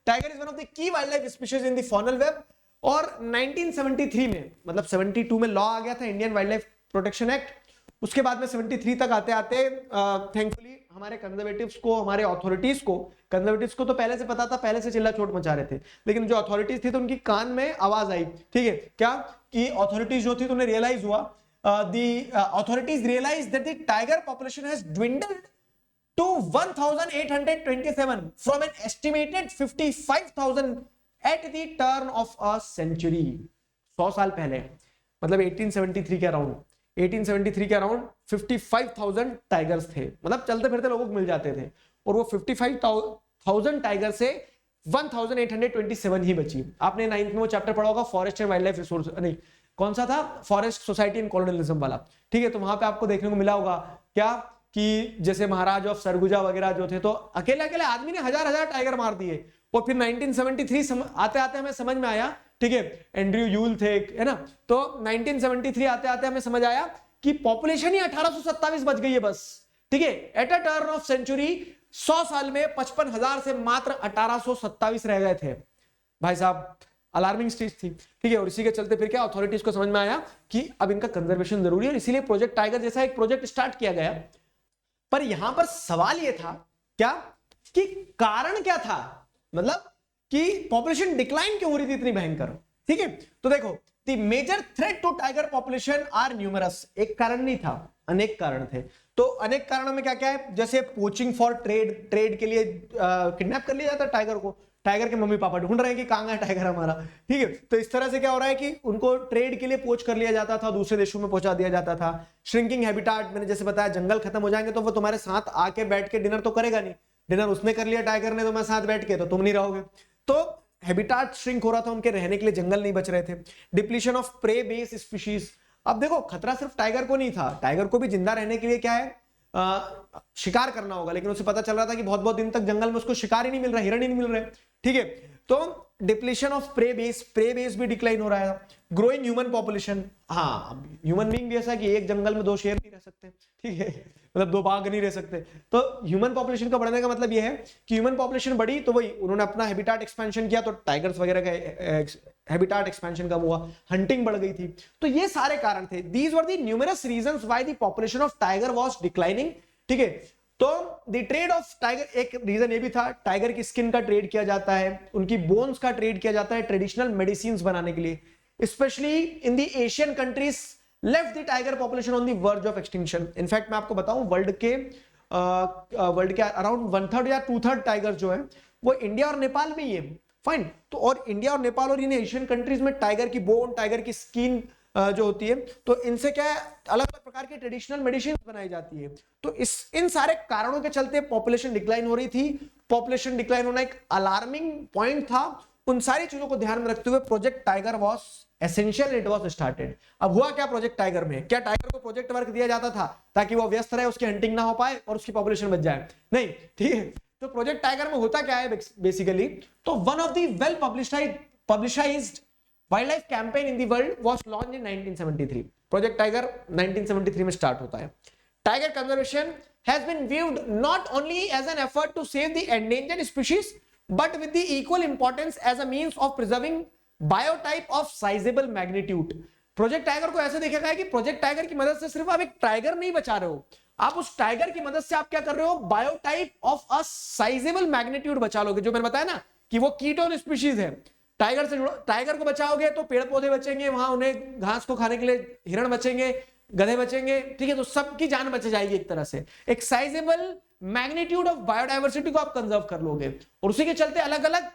S1: tiger is one of the key wild life species in the faunal web. और 1973 में, मतलब 72 में लॉ आ गया था, Indian wild life protection act. उसके बाद में 73 तक आते आते थैंकफुली हमारे कंजर्वेटिव्स को, हमारे अथॉरिटीज को, कंजर्वेटिव्स को तो पहले से पता था, पहले से चिल्ला चोट मचा रहे थे, लेकिन जो अथॉरिटीज थी तो उनकी कान में आवाज आई. ठीक है, क्या कि अथॉरिटीज जो थी तो उन्हें रियलाइज हुआ, authorities realise that the tiger population has dwindled to 1827 from an estimated 55,000 at the turn of a century. 100 साल पहले, मतलब 1873 के अराउंड 55,000 टाइगर्स थे. मतलब चलते फिरते लोगों को मिल जाते थे, और वो 55,000 टाइगर से 1827 ही बची. आपने 9th में वो चैप्टर पढ़ा होगा, forest and wild life resource, नहीं कौन सा था, फॉरेस्ट सोसाइटी एंड कॉलोनियलिज्म वाला. ठीक है, तो वहां पे आपको देखने को मिला होगा क्या कि जैसे महाराज ऑफ सरगुजा वगैरह जो थे, तो अकेले अकेले आदमी ने हजार हजार टाइगर मार दिए। और फिर 1973 आते आते हमें समझ में आया, ठीक है, एंड्रयू यूल थे, है ना, तो 1973 आते आते हमें समझ आया कि पॉपुलेशन ही 1827 बच गई है बस, ठीक है। At a turn of century 100 साल में 55,000 से मात्र 1827 रह गए थे भाई साहब। अलार्मिंग स्टेज थी, ठीक है। और इसी के चलते फिर क्या अथॉरिटीज को समझ में आया कि अब इनका कंजर्वेशन जरूरी है, और इसीलिए प्रोजेक्ट टाइगर जैसा एक प्रोजेक्ट स्टार्ट किया गया। पर यहां पर सवाल यह था क्या कि कारण क्या था, मतलब कि पॉपुलेशन डिक्लाइन क्यों हो रही थी इतनी भयंकर, ठीक है। तो देखो, the major threat to tiger population are numerous. एक कारण नहीं था, अनेक कारण थे। तो अनेक कारणों में क्या क्या है, जैसे पोचिंग फॉर ट्रेड, ट्रेड के लिए किडनैप कर लिया जाता है टाइगर को। टाइगर के मम्मी पापा ढूंढ रहे हैं कि कहां है टाइगर हमारा, ठीक है। तो इस तरह से क्या हो रहा है कि उनको ट्रेड के लिए पोच कर लिया जाता था, दूसरे देशों में पहुंचा दिया जाता था। श्रिंकिंग हैबिटाट, मैंने जैसे बताया, जंगल खत्म हो जाएंगे तो वो तुम्हारे साथ आके बैठ के डिनर तो करेगा नहीं, डिनर उसने कर लिया टाइगर ने, तो मैं साथ बैठ के, तो तुम नहीं रहोगे। तो हैबिटाट श्रिंक हो रहा था, उनके रहने के लिए जंगल नहीं बच रहे थे। Depletion of prey base species. अब देखो, खतरा सिर्फ टाइगर को नहीं था, टाइगर को भी जिंदा रहने के लिए क्या है, शिकार करना होगा, लेकिन उसे पता चल रहा था कि बहुत बहुत दिन तक जंगल में उसको शिकार ही नहीं मिल रहा, हिरण ही नहीं मिल रहे, ठीक है। तो डिप्लीशन ऑफ प्रे बेस भी डिक्लाइन हो रहा है। ग्रोइंग ह्यूमन पॉपुलेशन, हाँ, ह्यूमन बीइंग भी ऐसा कि एक जंगल में 2 शेर नहीं रह सकते, ठीक है, मतलब 2 बाघ नहीं रह सकते। तो ह्यूमन पॉपुलेशन का बढ़ने का मतलब यह है कि ह्यूमन पॉपुलेशन बढ़ी तो वही उन्होंने अपना हैबिटाट एक्सपेंशन किया, तो टाइगर्स वगैरह का हैबिटाट एक्सपेंशन कम हुआ, हंटिंग बढ़ गई थी। तो ये सारे कारण थे। These were the numerous reasons why the population of tiger was declining, ठीक है। तो द ट्रेड ऑफ टाइगर, एक रीजन ये भी था, टाइगर की स्किन का ट्रेड किया जाता है, उनकी बोन्स का ट्रेड किया जाता है ट्रेडिशनल मेडिसिन बनाने के लिए। Specially in the Asian countries left the tiger population on the verge of extinction. In fact मैं आपको बताऊं, वर्ल्ड के अराउंड 1/3 या 2/3 टाइगर जो है वो इंडिया और नेपाल में ही है, फाइन। तो और इंडिया और नेपाल और इन एशियन कंट्रीज में टाइगर की बोन, टाइगर की स्किन जो होती है, तो इनसे क्या है, अलग अलग प्रकार की ट्रेडिशनल मेडिसिन बनाई जाती है। तो इन सारे कारणों के चलते पॉपुलेशन डिक्लाइन हो रही थी। पॉपुलेशन डिक्लाइन होना एक अलार्मिंग पॉइंट था। उन सारी चीजों को ध्यान में रखते हुए project tiger was essential, it was started. अब हुआ क्या प्रोजेक्ट टाइगर में, क्या टाइगर को प्रोजेक्ट वर्क दिया जाता था ताकि वो व्यस्त रहे, उसकी हंटिंग ना हो पाए और उसकी पॉपुलेशन बच जाए? नहीं, ठीक है। तो प्रोजेक्ट टाइगर में होता क्या है बेसिकली, तो one of the well publicised wild campaign in the world was launched in 1973। Project tiger 1973 में स्टार्ट होता है। Tiger conservation has been viewed not only as an effort to save the endangered species but with the equal importance as a means of preserving biotype of sizeable magnitude. Project tiger को ऐसे देखा गया कि project tiger की मदद से सिर्फ आप एक टाइगर नहीं बचा रहे हो, आप उस टाइगर की मदद से आप क्या कर रहे हो, biotype of a sizeable magnitude बचा लोगे। जो मैंने बताया ना कि वो कीटोन स्पीशीज है, टाइगर से जुड़ो, टाइगर को बचाओगे तो पेड़ पौधे बचेंगे, वहां उन्हें घास को खाने के लिए हिरण बचेंगे, गधे बचेंगे, ठीक है। तो सबकी जान बच जाएगी एक तरह से। एक साइजेबल मैग्नीट्यूड ऑफ बायोडाइवर्सिटी को आप कंजर्व कर लोगे। और उसी के चलते अलग अलग,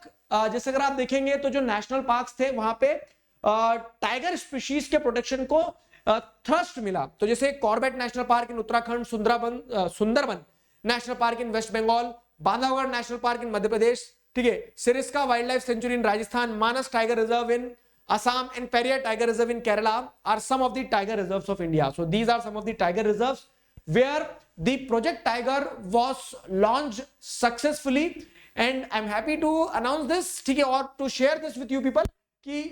S1: जैसे अगर आप देखेंगे तो जो नेशनल पार्क्स थे वहां पे टाइगर स्पीशीज के प्रोटेक्शन को थ्रस्ट मिला। तो जैसे Corbett national park in Uttarakhand, Sundarban national park in West Bengal, Bandhavgarh national park in Madhya Pradesh, ठीक है, Sariska wildlife sanctuary in Rajasthan, Manas tiger reserve in Assam and Periyar Tiger Reserve in Kerala are some of the tiger reserves of India. So these are some of the tiger reserves where the Project Tiger was launched successfully, and I'm happy to announce this, ठीक है, और to share this with you people कि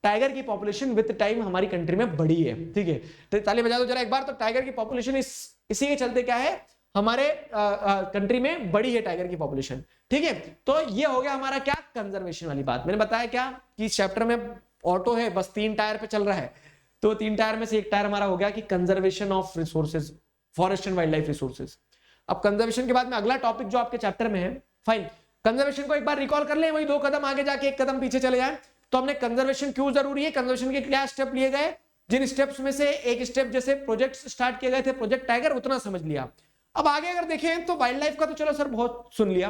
S1: tiger की population with time हमारी country में बढ़ी है, ठीक है। तो ताली बजा दो जरा एक बार। तो टाइगर की पॉपुलेशन इसी के चलते क्या है, हमारे कंट्री में बड़ी है टाइगर की पॉपुलेशन, ठीक है। तो ये हो गया हमारा क्या, कंजर्वेशन वाली बात। मैंने बताया क्या कि इस चैप्टर में ऑटो है, बस 3 टायर पे चल रहा है, तो 3 टायर में से एक टायर हमारा हो गया कि conservation of resources, forest and wild life resources. अब कंजर्वेशन के बाद में अगला टॉपिक जो आपके चैप्टर में है, फाइन, कंजर्वेशन को एक बार रिकॉल कर ले, वही 2 कदम आगे जाके 1 कदम पीछे चले जाए। तो हमने कंजर्वेशन क्यों जरूरी है, कंजर्वेशन के क्या स्टेप लिए गए, जिन स्टेप्स में से एक स्टेप जैसे प्रोजेक्ट स्टार्ट किए गए थे प्रोजेक्ट टाइगर, उतना समझ लिया। अब आगे अगर देखें तो वाइल्ड लाइफ का तो चलो सर बहुत सुन लिया,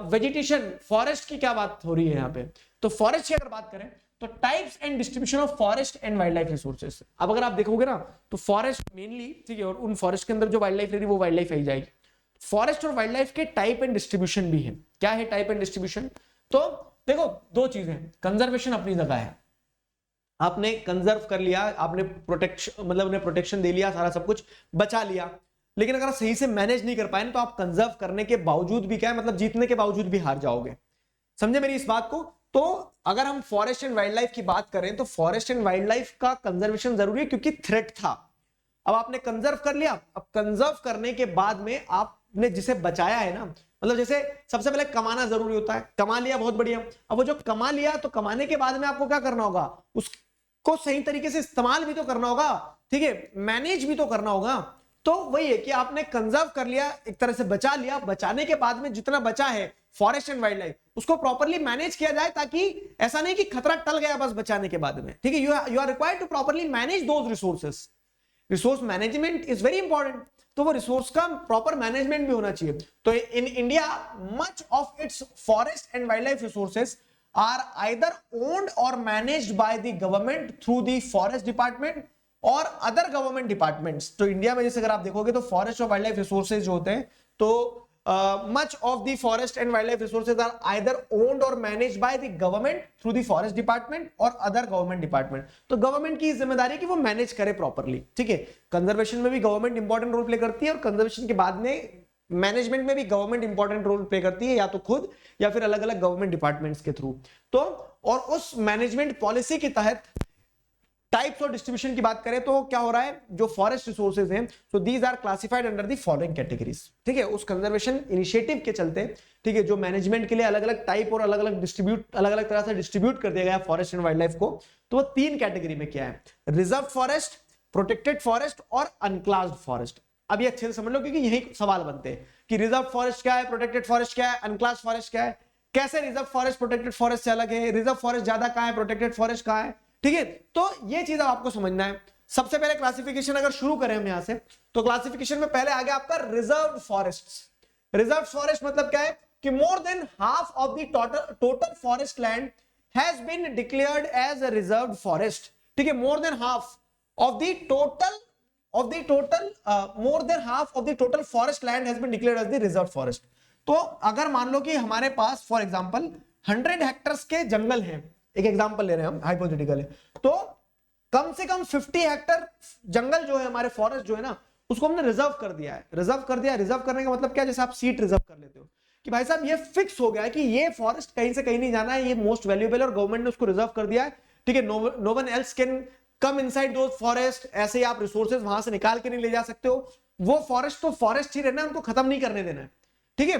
S1: वेजिटेशन, फॉरेस्ट की क्या बात हो रही है यहाँ पे। तो फॉरेस्ट की अगर बात करें तो types and distribution of forest and wild life resources. अब अगर आप देखोगे ना तो फॉरेस्ट मेनली, ठीक है, और उन फॉरेस्ट के अंदर जो वाइल्ड लाइफ रही वो वाइल्ड लाइफ आई जाएगी। फॉरेस्ट और वाइल्ड लाइफ के टाइप एंड डिस्ट्रीब्यूशन भी है। क्या है टाइप एंड डिस्ट्रीब्यूशन, तो देखो 2 चीजें, कंजर्वेशन अपनी जगह है, आपने कंजर्व कर लिया, आपने प्रोटेक्शन, मतलब उन्हें प्रोटेक्शन दे लिया, सारा सब कुछ बचा लिया। लेकिन अगर आप सही से मैनेज नहीं कर पाए तो आप कंजर्व करने के बावजूद भी क्या है, मतलब जीतने के बावजूद भी हार जाओगे। समझे मेरी इस बात को? तो अगर हम फॉरेस्ट एंड वाइल्ड लाइफ की बात करें तो फॉरेस्ट एंड वाइल्ड लाइफ का कंजर्वेशन जरूरी है, क्योंकि थ्रेट था। अब आपने कंजर्व कर लिया, अब कंजर्व करने के बाद में आपने जिसे बचाया है ना, मतलब जैसे सबसे पहले कमाना जरूरी होता है, कमा लिया बहुत बढ़िया। अब वो जो कमा लिया तो कमाने के बाद में आपको क्या करना होगा, उसको सही तरीके से इस्तेमाल भी तो करना होगा, ठीक है, मैनेज भी तो करना होगा। तो वही है कि आपने कंजर्व कर लिया, एक तरह से बचा लिया, बचाने के बाद में जितना बचा है फॉरेस्ट एंड वाइल्ड लाइफ उसको प्रॉपर्ली मैनेज किया जाए, ताकि ऐसा नहीं कि खतरा टल गया बस बचाने के बाद में, ठीक है। You are required to properly manage those resources. Resource management is very important, तो वो रिसोर्स का प्रॉपर मैनेजमेंट भी होना चाहिए। तो in India much of its forest and wild life resources are either owned or managed by the government through the forest department or other government departments. तो India में जैसे अगर आप देखोगे तो फॉरेस्ट और वाइल्ड लाइफ रिसोर्सेज जो होते हैं, तो much of the forest and wildlife resources are either owned or managed by the government through the forest department और other government department। तो गवर्नमेंट की जिम्मेदारी है कि वो मैनेज करे प्रॉपर्ली, ठीक है। कंजर्वेशन में भी गवर्नमेंट इंपॉर्टेंट रोल प्ले करती है और कंजर्वेशन के बाद में मैनेजमेंट में भी गवर्नमेंट इंपॉर्टेंट रोल प्ले करती है, या तो खुद या फिर अलग अलग गवर्नमेंट डिपार्टमेंट्स के थ्रू। तो और उस मैनेजमेंट पॉलिसी के तहत टाइप्स और डिस्ट्रीब्यूशन की बात करें तो क्या हो रहा है, जो फॉरेस्ट रिसोर्सेज हैं, so these are classified under the following categories, ठीक है। उस कंजर्वेशन इनिशिएटिव के चलते, ठीक है, जो मैनेजमेंट के लिए अलग अलग टाइप और अलग अलग तरह से डिस्ट्रीब्यूट कर दिया गया फॉरेस्ट एंड वाइल्ड लाइफ को, तो वो तीन कैटेगरी में क्या है, रिजर्व फॉरेस्ट, प्रोटेक्टेड फॉरेस्ट और अनक्लास्ड फॉरेस्ट। अब ये अच्छे से समझ लो, क्योंकि यही सवाल बनते हैं कि रिजर्व फॉरेस्ट क्या है, प्रोटेक्टेड फॉरेस्ट क्या है, अनक्लास्ड फॉरेस्ट क्या है, कैसे रिजर्व फॉरेस्ट प्रोटेक्टेड फॉरेस्ट से अलग है, रिजर्व फॉरेस्ट ज्यादा कहां है, प्रोटेक्टेड फॉरेस्ट कहां है, ठीक है। तो ये चीज आपको समझना है। सबसे पहले क्लासिफिकेशन अगर शुरू करें हम यहां से, तो क्लासिफिकेशन में पहले आ गया आपका रिजर्व फॉरेस्ट। रिजर्व फॉरेस्ट मतलब क्या है कि more than half of the total forest land has been declared as a reserve forest, ठीक है। More than half of the total more than half of the total forest land has been declared as the reserve forest. तो अगर मान लो कि हमारे पास for example 100 hectares के जंगल हैं, एक एग्जांपल ले रहे हैं हम, हाइपोथेटिकल है, तो कम से कम 50 हेक्टर जंगल जो है हमारे फॉरेस्ट जो है ना, उसको हमने रिजर्व कर दिया है। रिजर्व कर दिया, रिजर्व करने का मतलब क्या, जैसे आप सीट रिजर्व कर लेते हो कि भाई साहब ये फिक्स हो गया है कि ये फॉरेस्ट कहीं से कहीं नहीं जाना है, ये मोस्ट वैल्यूएबल है और गवर्नमेंट ने उसको रिजर्व कर दिया है, ठीक है। No one else can come inside those forest, ऐसे ही आप रिसोर्सेज वहां से निकाल के नहीं ले जा सकते हो। वो फॉरेस्ट तो फॉरेस्ट ही रहना है, उनको खत्म नहीं करने देना है, ठीक है।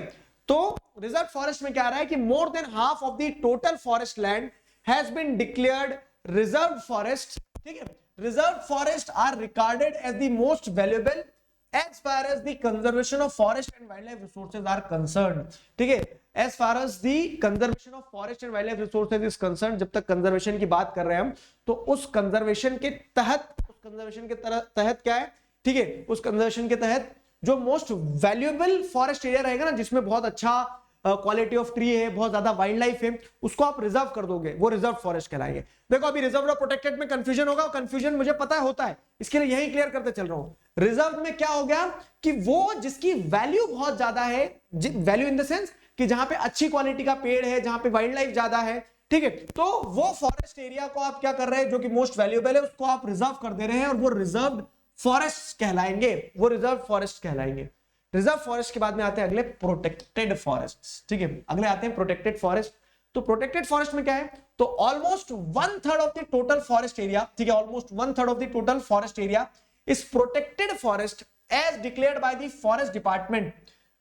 S1: तो रिजर्व फॉरेस्ट में क्या आ रहा है कि more than half of the total forest land has been declared reserved forest, ठीक है। Reserved forests are regarded as the most valuable as far as the conservation of forest and wildlife resources are concerned, ठीक है। As far as the conservation of forest and wildlife resources is concerned, जब तक conservation की बात कर रहे हैं हम, तो उस कंजर्वेशन के तहत क्या है, ठीक है, उस कंजर्वेशन के तहत जो मोस्ट वैल्यूएबल फॉरेस्ट एरिया रहेगा ना, जिसमें बहुत अच्छा क्वालिटी ऑफ ट्री है, बहुत ज्यादा वाइल्ड लाइफ है, उसको आप रिजर्व कर दोगे, वो रिजर्व फॉरेस्ट कहलाएंगे। देखो अभी रिजर्व और प्रोटेक्टेड में कंफ्यूजन होगा, कंफ्यूजन मुझे पता होता है, इसके लिए यही क्लियर करते चल रहा हूं। रिजर्व में क्या हो गया कि वो जिसकी वैल्यू बहुत ज्यादा है, वैल्यू इन द सेंस कि जहां पे अच्छी क्वालिटी का पेड़ है, जहां पे वाइल्ड लाइफ ज्यादा है, ठीक है, तो वो फॉरेस्ट एरिया को आप क्या कर रहे हैं, जो कि मोस्ट वैल्यूएबल है, उसको आप रिजर्व कर दे रहे हैं और वो रिजर्व फॉरेस्ट कहलाएंगे, वो रिजर्व फॉरेस्ट कहलाएंगे। रिजर्व फॉरेस्ट के बाद में आते हैं अगले प्रोटेक्टेड फॉरेस्ट, ठीक है, अगले आते हैं प्रोटेक्टेड फॉरेस्ट। तो प्रोटेक्टेड फॉरेस्ट में क्या है, तो almost 1/3 of the total forest area, ठीक है, almost 1/3 of the total forest area is protected forest as declared by the forest department.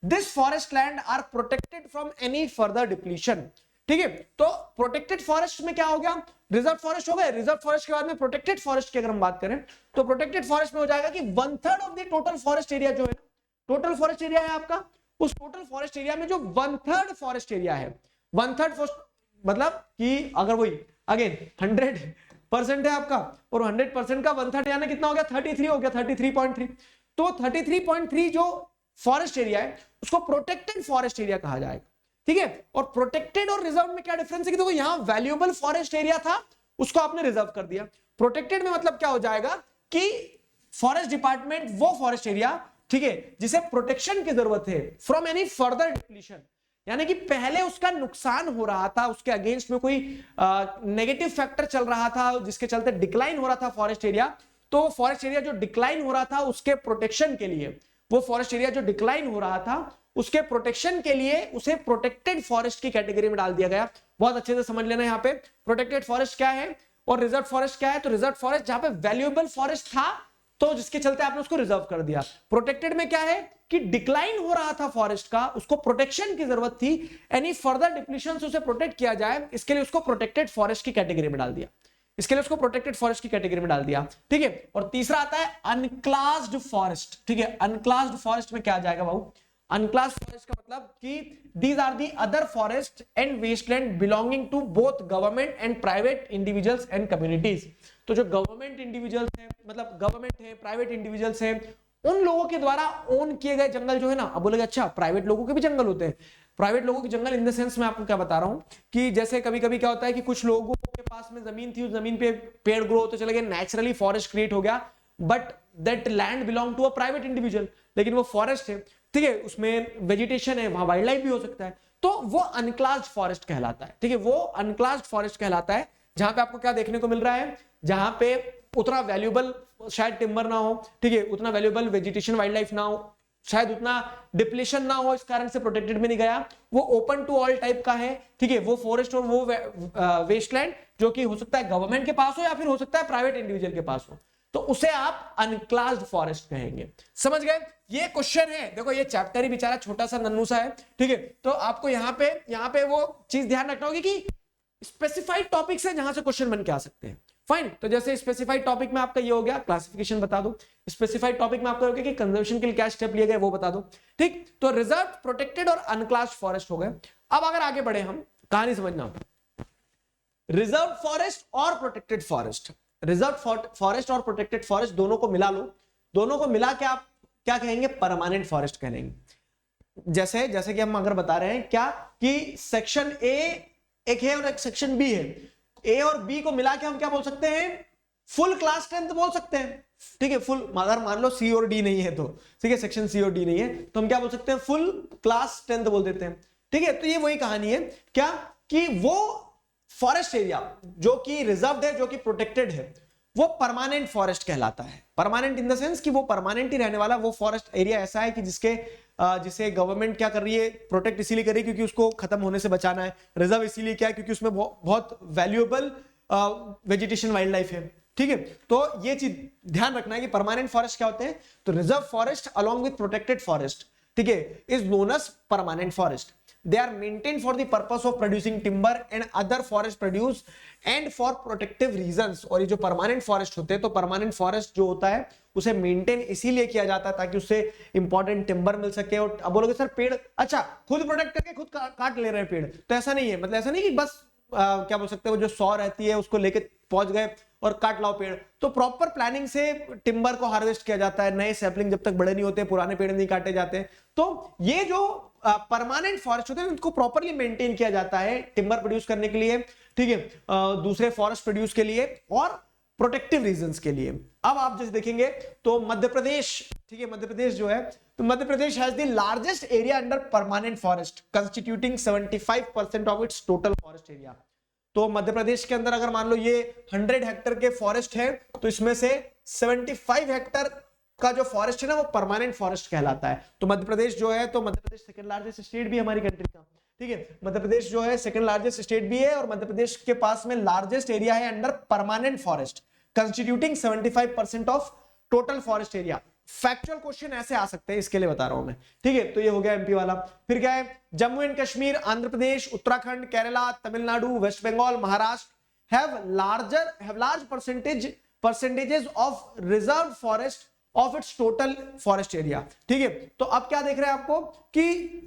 S1: This forest land are protected from any further depletion, ठीक है। तो protected forest में क्या हो गया, reserve forest हो गए, रिजर्व फॉरेस्ट के बाद में प्रोटेक्टेड फॉरेस्ट की अगर हम बात करें तो प्रोटेक्टेड फॉरेस्ट में हो जाएगा कि 1/3 of the total forest area जो है, टोटल फॉरेस्ट एरिया है आपका, उस टोटल फॉरेस्ट एरिया में जो 1/3 फॉरेस्ट एरिया है, 1/3 मतलब कि अगर वही अगेन 100% है आपका, और 100% का 1/3 यानी कितना हो गया, 33 हो गया, 33.3। तो 33.3 जो फॉरेस्ट एरिया है उसको प्रोटेक्टेड फॉरेस्ट एरिया कहा जाएगा, ठीक है। और प्रोटेक्टेड और रिजर्व में क्या डिफरेंस है कि देखो यहां वैल्यूएबल फॉरेस्ट एरिया था, उसको आपने रिजर्व कर दिया। प्रोटेक्टेड में मतलब क्या हो जाएगा कि फॉरेस्ट डिपार्टमेंट वो फॉरेस्ट एरिया, ठीक है, जिसे प्रोटेक्शन की जरूरत है फ्रॉम एनी फर्दर डिप्लीशन, यानी कि पहले उसका नुकसान हो रहा था, उसके अगेंस्ट में कोई नेगेटिव फैक्टर चल रहा था जिसके चलते डिक्लाइन हो रहा था फॉरेस्ट एरिया, तो फॉरेस्ट एरिया जो डिक्लाइन हो रहा था उसके प्रोटेक्शन के लिए वो फॉरेस्ट एरिया जो डिक्लाइन हो रहा था उसके प्रोटेक्शन के लिए उसे प्रोटेक्टेड फॉरेस्ट की कैटेगरी में डाल दिया गया। बहुत अच्छे से समझ लेना यहाँ पे प्रोटेक्टेड फॉरेस्ट क्या है और रिजर्व फॉरेस्ट क्या है। तो रिजर्व फॉरेस्ट जहां पे वैल्यूएबल फॉरेस्ट था तो जिसके चलते आपने उसको रिजर्व कर दिया। प्रोटेक्टेड में क्या है कि डिक्लाइन हो रहा था फॉरेस्ट का, उसको प्रोटेक्शन की जरूरत थी, एनी फर्दर डिप्लीशन से उसे प्रोटेक्ट किया जाए, इसके लिए उसको प्रोटेक्टेड फॉरेस्ट की कैटेगरी में डाल दिया। इसके लिए उसको प्रोटेक्टेड फॉरेस्ट की कैटेगरी में डाल दिया, ठीक है। और तीसरा आता है अनक्लास्ड फॉरेस्ट, ठीक है। अनक्लास्ड फॉरेस्ट में क्या आ जाएगा भाऊ? अनक्लास्ड फॉरेस्ट का मतलब कि these are the other forest and wasteland belonging to both government and private individuals and communities. तो जो गवर्नमेंट इंडिविजुअल्स हैं, मतलब गवर्नमेंट है, प्राइवेट इंडिविजुअल्स हैं, उन लोगों के द्वारा ओन किए गए जंगल जो है ना। अब बोलेगा अच्छा प्राइवेट लोगों के भी जंगल होते हैं। प्राइवेट लोगों के जंगल इन द सेंस मैं आपको क्या बता रहा हूं कि जैसे कभी कभी क्या होता है कि कुछ लोगों के पास में जमीन थी, उस जमीन पे पेड़ ग्रो होते चले गए, नेचुरली फॉरेस्ट क्रिएट हो गया, but that land belong to a private individual, लेकिन वो फॉरेस्ट है, ठीक है, उसमें वेजिटेशन है, वहां वाइल्ड लाइफ भी हो सकता है, तो वो अनक्लास्ड फॉरेस्ट कहलाता है, ठीक है। वो अनक्लास्ड फॉरेस्ट कहलाता है जहां पे आपको क्या देखने को मिल रहा है, जहां पे उतना वैल्यूएबल शायद टिम्बर ना हो, ठीक है, उतना वैल्यूएबल वेजिटेशन वाइल्ड लाइफ ना हो, शायद उतना डिप्लीशन ना हो, इस कारण से प्रोटेक्टेड में नहीं गया। वो ओपन टू ऑल टाइप का है, ठीक है। वो फॉरेस्ट और वो वेस्टलैंड जो कि हो सकता है गवर्नमेंट के पास हो या फिर हो सकता है प्राइवेट इंडिविजुअल के पास हो, तो उसे आप अनक्लास्ड फॉरेस्ट कहेंगे। समझ गए? ये क्वेश्चन है, देखो ये चैप्टर ही बेचारा छोटा सा नन्नू सा है, ठीक है। तो आपको यहाँ पे वो चीज ध्यान रखना होगी कि स्पेसिफाइड टॉपिक्स है जहां से क्वेश्चन बन के आ सकते हैं। फाइन, तो जैसे स्पेसिफाइड टॉपिक में आपका ये हो गया, क्लासिफिकेशन बता दो। स्पेसिफाइड टॉपिक में आपका हो गया कि कंजर्वेशन के लिए क्या स्टेप लिए गए वो बता दो, ठीक। तो रिजर्व, प्रोटेक्टेड और अनक्लास्ड फॉरेस्ट हो गए। अब अगर आगे बढ़े हम, कहानी समझना, रिजर्व फॉरेस्ट और प्रोटेक्टेड फॉरेस्ट, रिजर्व फॉरेस्ट और प्रोटेक्टेड फॉरेस्ट दोनों को मिला लो, दोनों को मिला के आप क्या कहेंगे? परमानेंट फॉरेस्ट कहेंगे। जैसे कि हम अगर बता रहे हैं क्या कि सेक्शन ए एक है और एक सेक्शन बी है, ए और बी को मिला के हम क्या बोल सकते हैं? फुल क्लास स्ट्रेंथ बोल सकते हैं, ठीक है। फुल, अगर मान लो सी और डी नहीं है तो, ठीक है, सेक्शन सी और डी नहीं है तो हम क्या बोल सकते हैं? फुल क्लास स्ट्रेंथ बोल देते हैं, ठीक है। तो ये वही कहानी है क्या कि वो फॉरेस्ट एरिया जो कि रिजर्व्ड है, जो कि प्रोटेक्टेड है, वो परमानेंट फॉरेस्ट कहलाता है। परमानेंट इन द सेंस कि वो परमानेंट ही रहने वाला वो फॉरेस्ट एरिया ऐसा है कि जिसे गवर्नमेंट क्या कर रही है? प्रोटेक्ट इसीलिए कर रही है क्योंकि उसको खत्म होने से बचाना है। रिजर्व इसीलिए क्या है? क्योंकि उसमें बहुत वैल्यूएबल वेजिटेशन वाइल्ड लाइफ है, ठीक है। तो ये चीज ध्यान रखना है कि परमानेंट फॉरेस्ट क्या होते हैं। तो reserve forest along with protected forest, ठीक है, is known as permanent forest. They are maintained for the purpose of producing timber and other forest produce and for protective reasons। और ये जो परमानेंट फॉरेस्ट होते हैं, तो परमानेंट फॉरेस्ट जो होता है उसे मेंटेन इसीलिए किया जाता है ताकि उससे इंपॉर्टेंट टिम्बर मिल सके। और अब बोलोगे सर पेड़ अच्छा खुद प्रोटेक्ट करके खुद काट ले रहे हैं पेड़, तो ऐसा नहीं है। मतलब ऐसा नहीं कि बस क्या बोल सकते हैं, वो जो सौ रहती है उसको लेके पहुंच गए और काट लाओ पेड़। तो प्रॉपर प्लानिंग से टिम्बर को हार्वेस्ट किया जाता है, नए सैपलिंग जब तक बड़े नहीं होते, पुराने पेड़ नहीं काटे जाते। तो ये जो परमानेंट फॉरेस्ट होते हैं उनको प्रॉपरली मेंटेन किया जाता है टिम्बर प्रोड्यूस करने के लिए, ठीक है, दूसरे फॉरेस्ट प्रोड्यूस के लिए और प्रोटेक्टिव रीजंस के लिए। अब आप जैसे देखेंगे तो मध्य प्रदेश, ठीक है, मध्य प्रदेश जो है, तो Madhya Pradesh has the largest area under permanent forest constituting 75% of its total forest area. तो मध्य प्रदेश के अंदर अगर मान लो ये 100 हेक्टेयर के फॉरेस्ट है, तो इसमें से 75 हेक्टेयर का जो फॉरेस्ट है ना वो परमानेंट फॉरेस्ट कहलाता है। तो मध्य प्रदेश जो है, तो मध्य प्रदेश सेकंड लार्जेस्ट स्टेट भी है हमारी कंट्री का, ठीक है। मध्य प्रदेश जो है सेकंड लार्जेस्ट स्टेट भी है और मध्य प्रदेश के पास में लार्जेस्ट एरिया है under permanent forest constituting 75% of total forest area. Factual question ऐसे आ सकते हैं, इसके लिए बता रहा हूं मैं, ठीक है। तो ये हो गया एमपी वाला। फिर क्या है? Jammu and Kashmir, Andhra Pradesh, Uttarakhand, Kerala, Tamil Nadu, west Bengal, Maharashtra have large percentages of reserve forest of its total forest area, ठीक है। तो अब क्या देख रहे हैं आपको कि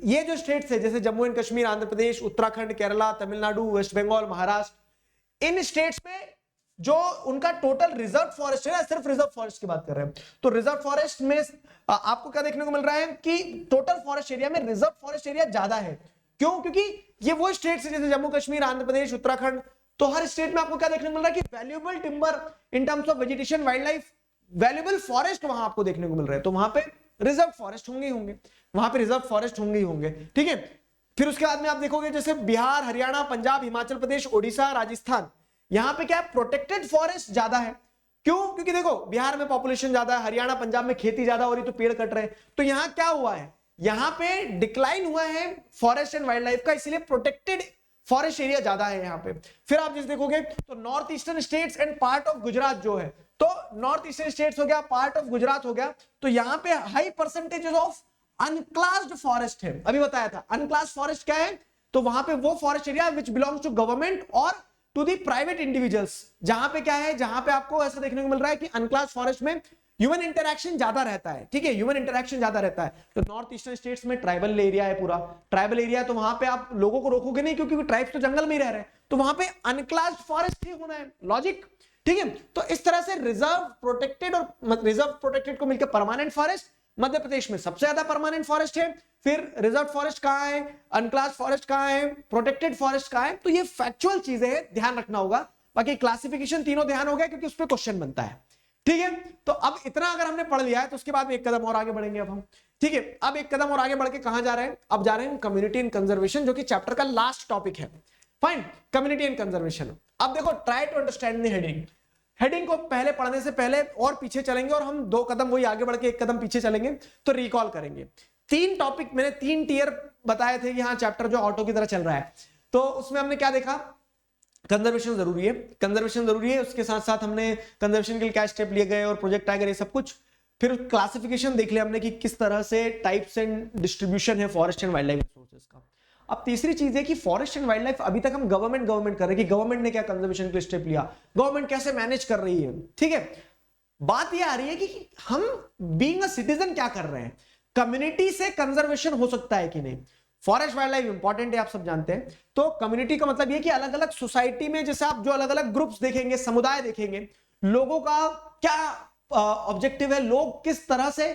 S1: ये जो स्टेट्स है जैसे जम्मू एंड कश्मीर, आंध्र प्रदेश, उत्तराखंड, केरला, तमिलनाडु, वेस्ट बंगाल, महाराष्ट्र, इन स्टेट्स में जो उनका टोटल रिजर्व फॉरेस्ट है ना, सिर्फ रिजर्व फॉरेस्ट की बात कर रहे हैं, तो रिजर्व फॉरेस्ट में आपको क्या देखने को मिल रहा है कि टोटल फॉरेस्ट एरिया में रिजर्व फॉरेस्ट एरिया ज्यादा है। क्यों? क्योंकि ये वो स्टेट्स है जैसे जम्मू कश्मीर, आंध्र प्रदेश, उत्तराखंड, तो हर स्टेट में आपको क्या देखने को मिल रहा है कि valuable timber in terms of vegetation, wild life, valuable forest वहां आपको देखने को मिल रहे हैं। तो वहां पे रिजर्व फॉरेस्ट होंगे ही होंगे, वहां पे रिजर्व फॉरेस्ट होंगे ही होंगे, ठीक है। फिर उसके बाद में आप देखोगे जैसे बिहार, हरियाणा, पंजाब, हिमाचल प्रदेश, ओडिशा, राजस्थान, यहां पे क्या है? प्रोटेक्टेड फॉरेस्ट ज्यादा है। क्यों? क्योंकि देखो बिहार में पॉपुलेशन ज्यादा है, हरियाणा पंजाब में खेती ज्यादा हो रही तो पेड़ कट रहे हैं, तो यहां क्या हुआ है, यहां पे डिक्लाइन हुआ है फॉरेस्ट एंड वाइल्ड लाइफ का, इसलिए प्रोटेक्टेड फॉरेस्ट एरिया ज्यादा है यहाँ पे। फिर आप जैसे देखोगे तो north eastern states and part of Gujarat जो है, तो नॉर्थ ईस्टर्न स्टेट्स हो गया, पार्ट ऑफ गुजरात हो गया, तो यहाँ पे हाई परसेंटेज ऑफ अनक्लास्ड फॉरेस्ट है। अभी बताया था अनक्लास्ड फॉरेस्ट क्या है, तो वहां पे वो forest area which belongs to government और टू दी प्राइवेट इंडिविजुअल्स, जहां पे क्या है, जहां पे आपको ऐसा देखने को मिल रहा है कि अनक्लास्ड फॉरेस्ट में ह्यूमन इंटरैक्शन ज्यादा रहता है। ठीक है, ह्यूमन इंटरैक्शन ज्यादा रहता है। तो नॉर्थ ईस्टर्न स्टेट्स में ट्राइबल एरिया है, पूरा ट्राइबल एरिया, तो वहां पे आप लोगों को रोकोगे नहीं, क्योंकि ट्राइब्स तो जंगल में ही रह रहे हैं, तो वहां पे अनक्लास्ड फॉरेस्ट ही होना है, लॉजिक। ठीक है, तो इस तरह से रिजर्व प्रोटेक्टेड और रिजर्व प्रोटेक्टेड को मिलकर परमानेंट फॉरेस्ट, मध्य प्रदेश में सबसे ज्यादा परमानेंट फॉरेस्ट है, फिर रिजर्व फॉरेस्ट कहां है, अनक्लास्ड फॉरेस्ट कहां है, प्रोटेक्टेड फॉरेस्ट कहां है। तो ये फैक्चुअल चीजें हैं, ध्यान रखना होगा। बाकी क्लासिफिकेशन तीनों ध्यान हो गया, क्योंकि उस पर क्वेश्चन बनता है। ठीक है, तो अब इतना अगर हमने पढ़ लिया है, तो उसके बाद एक कदम और आगे बढ़ेंगे अब हम। ठीक है, अब एक कदम और आगे बढ़ के कहां जा रहे हैं, अब जा रहे हैं कम्युनिटी एंड कंजर्वेशन, जो कि चैप्टर का लास्ट टॉपिक है। Fine, community and conservation. अब देखो, try to understand the heading. Heading को पहले पढ़ने से पहले और पीछे चलेंगे, और हम 2 कदम वही आगे बढ़ के 1 कदम पीछे चलेंगे, तो रिकॉल करेंगे। 3 टॉपिक मैंने 3 टियर बताए थे कि हाँ चैप्टर जो ऑटो की तरह चल रहा है, तो उसमें हमने क्या देखा, कंजर्वेशन जरूरी है, कंजर्वेशन जरूरी है, उसके साथ साथ हमने कंजर्वेशन के लिए क्या स्टेप लिए गए और प्रोजेक्ट टाइगर, ये सब कुछ। फिर क्लासिफिकेशन देख लिया हमने कि किस तरह से टाइप्स एंड डिस्ट्रीब्यूशन है forest and wild life resources का। अब तीसरी चीज है कि फॉरेस्ट एंड वाइल्ड लाइफ अभी तक हम गवर्नमेंट कर रहे हैं कि गवर्नमेंट ने क्या कंजर्वेशन के स्टेप लिया, गवर्नमेंट कैसे मैनेज कर रही है। ठीक है, बात यह आ रही है कि हम बीइंग अ सिटीजन क्या कर रहे हैं, कम्युनिटी से कंजर्वेशन हो सकता है कि नहीं। फॉरेस्ट वाइल्ड लाइफ इंपॉर्टेंट है, आप सब जानते हैं। तो कम्युनिटी का मतलब यह कि अलग अलग सोसाइटी में जैसे आप जो अलग अलग ग्रुप्स देखेंगे, समुदाय देखेंगे, लोगों का क्या ऑब्जेक्टिव है, लोग किस तरह से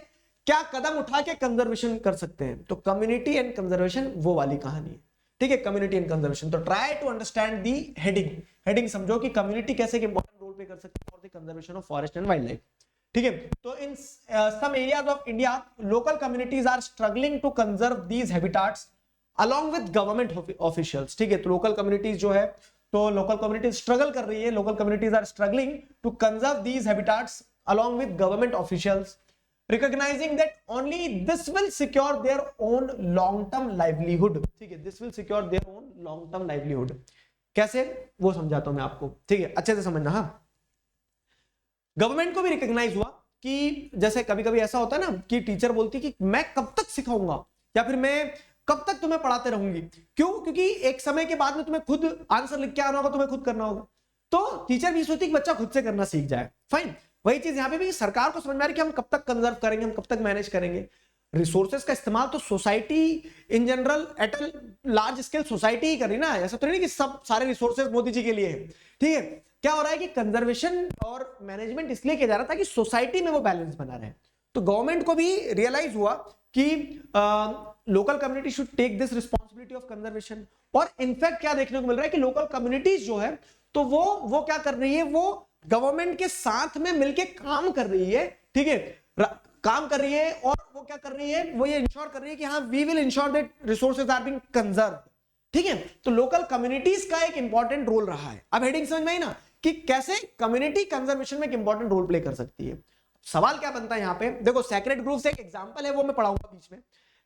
S1: क्या कदम उठा के कंजर्वेशन कर सकते हैं। तो कम्युनिटी एंड कंजर्वेशन वो वाली कहानी है। ठीक है, कम्युनिटी एंड कंजर्वेशन। तो try to understand the heading. Heading समझो कि कम्युनिटी कैसे इंपॉर्टेंट रोल प्ले कर सकती है for the conservation of forest and wild life. ठीक है, तो in some areas of India local communities are struggling to conserve these habitats along with government officials। ठीक है, तो लोकल कम्युनिटीज जो है, तो लोकल कम्युनिटीज स्ट्रगल कर रही है, local communities are struggling to conserve these habitats along with government officials, recognizing that only this will secure their own long term livelihood। ठीक है, this will secure their own long term livelihood। कैसे, वो समझाता हूं मैं आपको। ठीक है, अच्छे से समझना। हाँ, गवर्नमेंट को भी रिकॉग्नाइज हुआ कि जैसे कभी कभी ऐसा होता है ना कि टीचर बोलती कि मैं कब तक सिखाऊंगा, या फिर मैं कब तक तुम्हें पढ़ाते रहूंगी। क्यों? क्योंकि एक समय के बाद में तुम्हें खुद आंसर लिख के आना होगा, तुम्हें खुद करना होगा। तो टीचर भी सोचती कि बच्चा खुद से करना सीख जाए। फाइन, वही चीज यहां पे भी सरकार को समझ में आ रही है कि हम कब तक कंजर्व करेंगे, हम कब तक मैनेज करेंगे। रिसोर्सेज का इस्तेमाल तो society in general at a large scale society ही कर रही ना, ऐसा तो नहीं कि सब सारे रिसोर्सेज मोदी जी के लिए है। ठीक है, क्या हो रहा है कि कंजर्वेशन और मैनेजमेंट इसलिए किया जा रहा था कि सोसाइटी में वो बैलेंस बना रहे। तो गवर्नमेंट को भी रियलाइज हुआ कि local community should take this responsibility of conservation. और इनफैक्ट क्या देखने को मिल रहा है कि लोकल कम्युनिटीज जो है, तो वो क्या कर रही है, वो गवर्नमेंट के साथ में मिलके काम कर रही है। ठीक है, काम कर रही है, और वो क्या कर रही है, वो ये इंश्योर कर रही है कि हाँ we will ensure that resources are being conserved. ठीक है, तो लोकल कम्युनिटीज का एक इंपॉर्टेंट रोल रहा है। अब हेडिंग समझ में आई ना कि कैसे कम्युनिटी कंजर्वेशन में एक इंपॉर्टेंट रोल प्ले कर सकती है। सवाल क्या बनता है यहां पे, देखो सेक्रेड ग्रुव्स एक एग्जांपल है, वो मैं पढ़ाऊंगा बीच में,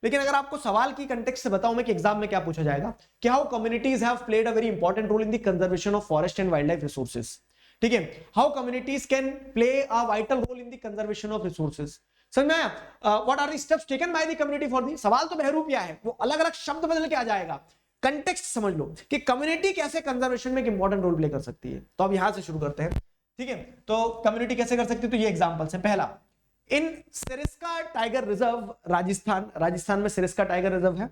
S1: लेकिन अगर आपको सवाल की कंटेक्स्ट से बताऊं मैं कि एग्जाम में क्या पूछा जाएगा, कि how communities have played a very important role in the conservation of forest and wild life resources. ठीक है, how communities can play a vital role in the conservation of resources. समझ में आया? What are the steps taken by the community for the. सवाल तो बहरूपिया है, वो अलग अलग शब्द बदल के आ जाएगा, कंटेक्स्ट समझ लो कि कम्युनिटी कैसे कंजर्वेशन में एक इंपॉर्टेंट रोल प्ले कर सकती है। तो अब यहां से शुरू करते हैं। ठीक है, तो कम्युनिटी कैसे कर सकती है, तो ये एग्जांपल्स है। पहला, in Sariska tiger reserve, Rajasthan में सिरिस्का टाइगर रिजर्व है।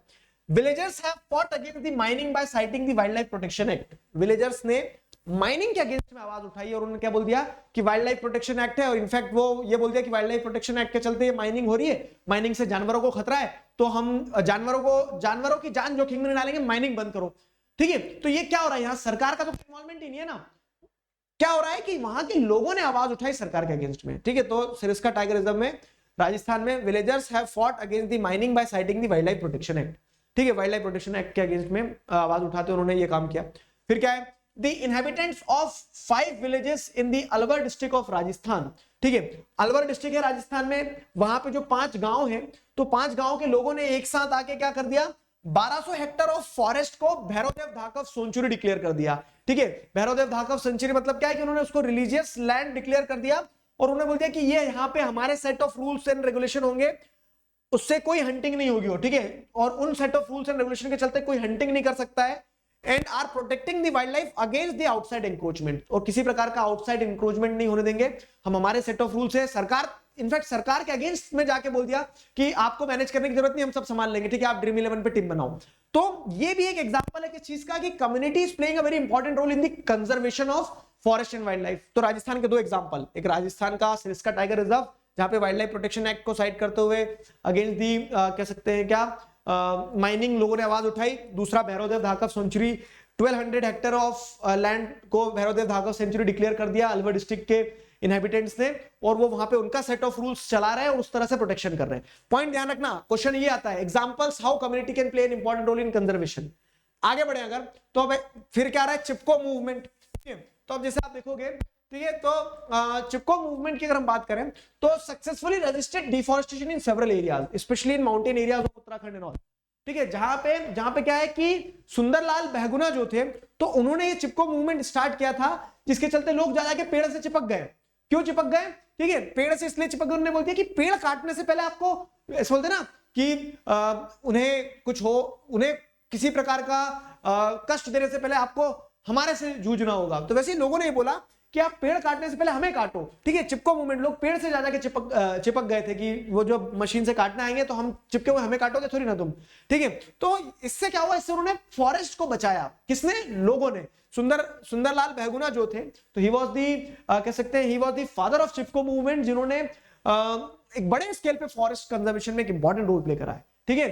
S1: Villagers have fought against the mining by citing the wild life protection act. Villagers ने माइनिंग के अगेंस्ट में आवाज उठाई और उन्होंने क्या बोल दिया कि वाइल्ड लाइफ प्रोटेक्शन एक्ट है, और इनफैक्ट वो ये बोल दिया कि वाइल्ड लाइफ प्रोटेक्शन एक्ट के चलते माइनिंग हो रही है, माइनिंग से जानवरों को खतरा है, तो हम जानवरों की जान जोखिम में डालेंगे, माइनिंग बंद करो। ठीक है, तो ये क्या हो रहा है, यहां सरकार का तो इन्वॉल्वमेंट ही नहीं है ना। क्या हो रहा है कि वहां के लोगों ने आवाज उठाई सरकार के अगेंस्ट में। ठीक है, तो सिरिस्का टाइगर रिजर्व में राजस्थान में villagers have fought against the mining by citing the wild life protection act. ठीक है, वाइल्ड लाइफ प्रोटेक्शन एक्ट के अगेंस्ट में आवाज उठाते उन्होंने ये काम किया। फिर क्या है the inhabitants of 5 villages in the Alwar district of Rajasthan. ठीक है, अलवर डिस्ट्रिक्ट है राजस्थान में, वहां पे जो 5 गांव हैं, तो 5 गांव के लोगों ने एक साथ आके क्या कर दिया, 1200 हेक्टर ऑफ फॉरेस्ट को भैरवदेव धाकव सेंचुरी डिक्लेयर कर दिया। ठीक है, भैरवदेव धाकव सेंचुरी मतलब क्या है कि उन्होंने उसको रिलीजियस लैंड डिक्लेयर कर दिया और उन्होंने बोल दिया कि ये यहाँ पे हमारे set of rules and regulation होंगे, उससे कोई हंटिंग नहीं होगी। ठीक है, और उन set of rules and regulation के चलते कोई हंटिंग नहीं कर सकता है, and are protecting the wildlife against the outside encroachment, और किसी प्रकार का आउटसाइड एंक्रोचमेंट नहीं होने देंगे हम, हमारे सेट ऑफ रूल्स है। सरकार इनफैक्ट सरकार के अगेंस्ट में जाके बोल दिया कि आपको मैनेज करने की जरूरत नहीं, हम सब संभाल लेंगे, ठीक है, आप ड्रीम 11 पे टीम बनाओ। तो ये भी एक एग्जांपल है किस चीज का, कि community is playing a very important role in the conservation of forest and wild life. तो राजस्थान के 2 एग्जांपल, एक राजस्थान का सिरस्का टाइगर रिजर्व जहां पे वाइल्ड लाइफ प्रोटेक्शन एक्ट को साइड करते हुए अगेंस्ट दी कह सकते हैं क्या माइनिंग लोगों ने आवाज उठाई, दूसरा Bhairavdev धाकव century 1200 Hector of land को भैरवदेव धाकव सेंचुरी डिक्लेयर कर दिया अलवर डिस्ट्रिक्ट के इनहेबिटेंट्स ने, और वो वहां पे उनका सेट ऑफ रूल्स चला रहे हैं और उस तरह से प्रोटेक्शन कर रहे हैं। पॉइंट ध्यान रखना, क्वेश्चन ये आता है, examples how community can play an important role in conservation. आगे बढ़े अगर तो अब फिर क्या रहा है, चिपको मूवमेंट। तो अब जैसे आप देखोगे, ठीक है, तो चिपको मूवमेंट की अगर हम बात करें तो successfully registered deforestation in several areas specially in mountain areas of Uttarakhand and all. ठीक है, जहां पे क्या है कि सुंदरलाल बहुगुणा जो थे, तो उन्होंने ये चिपको मूवमेंट स्टार्ट किया था, जिसके चलते लोग ज्यादा के पेड़ से चिपक गए। क्यों चिपक गए, ठीक है, पेड़ से इसलिए चिपक गए, उन्होंने बोल दिया कि पेड़ काटने से पहले आपको ऐसे बोलते ना कि उन्हें कुछ हो, उन्हें किसी प्रकार का कष्ट देने से पहले आपको हमारे से जूझना होगा। तो वैसे ही लोगों ने ये बोला कि आप पेड़ काटने से पहले हमें काटो। ठीक है, चिपको मूवमेंट, लोग पेड़ से ज्यादा के चिपक गए थे कि वो जो मशीन से काटने आएंगे तो हम चिपके हुए हमें काटोगे थोड़ी ना तुम। ठीक है, तो इससे क्या हुआ, इससे उन्होंने फॉरेस्ट को बचाया। किसने, लोगों ने। सुंदरलाल बहुगुणा जो थे, तो ही वाज दी कह सकते हैं he was the father of Chipko movement, जिन्होंने एक बड़े स्केल पे फॉरेस्ट कंजर्वेशन में एक इंपॉर्टेंट रोल प्ले करा है। ठीक है,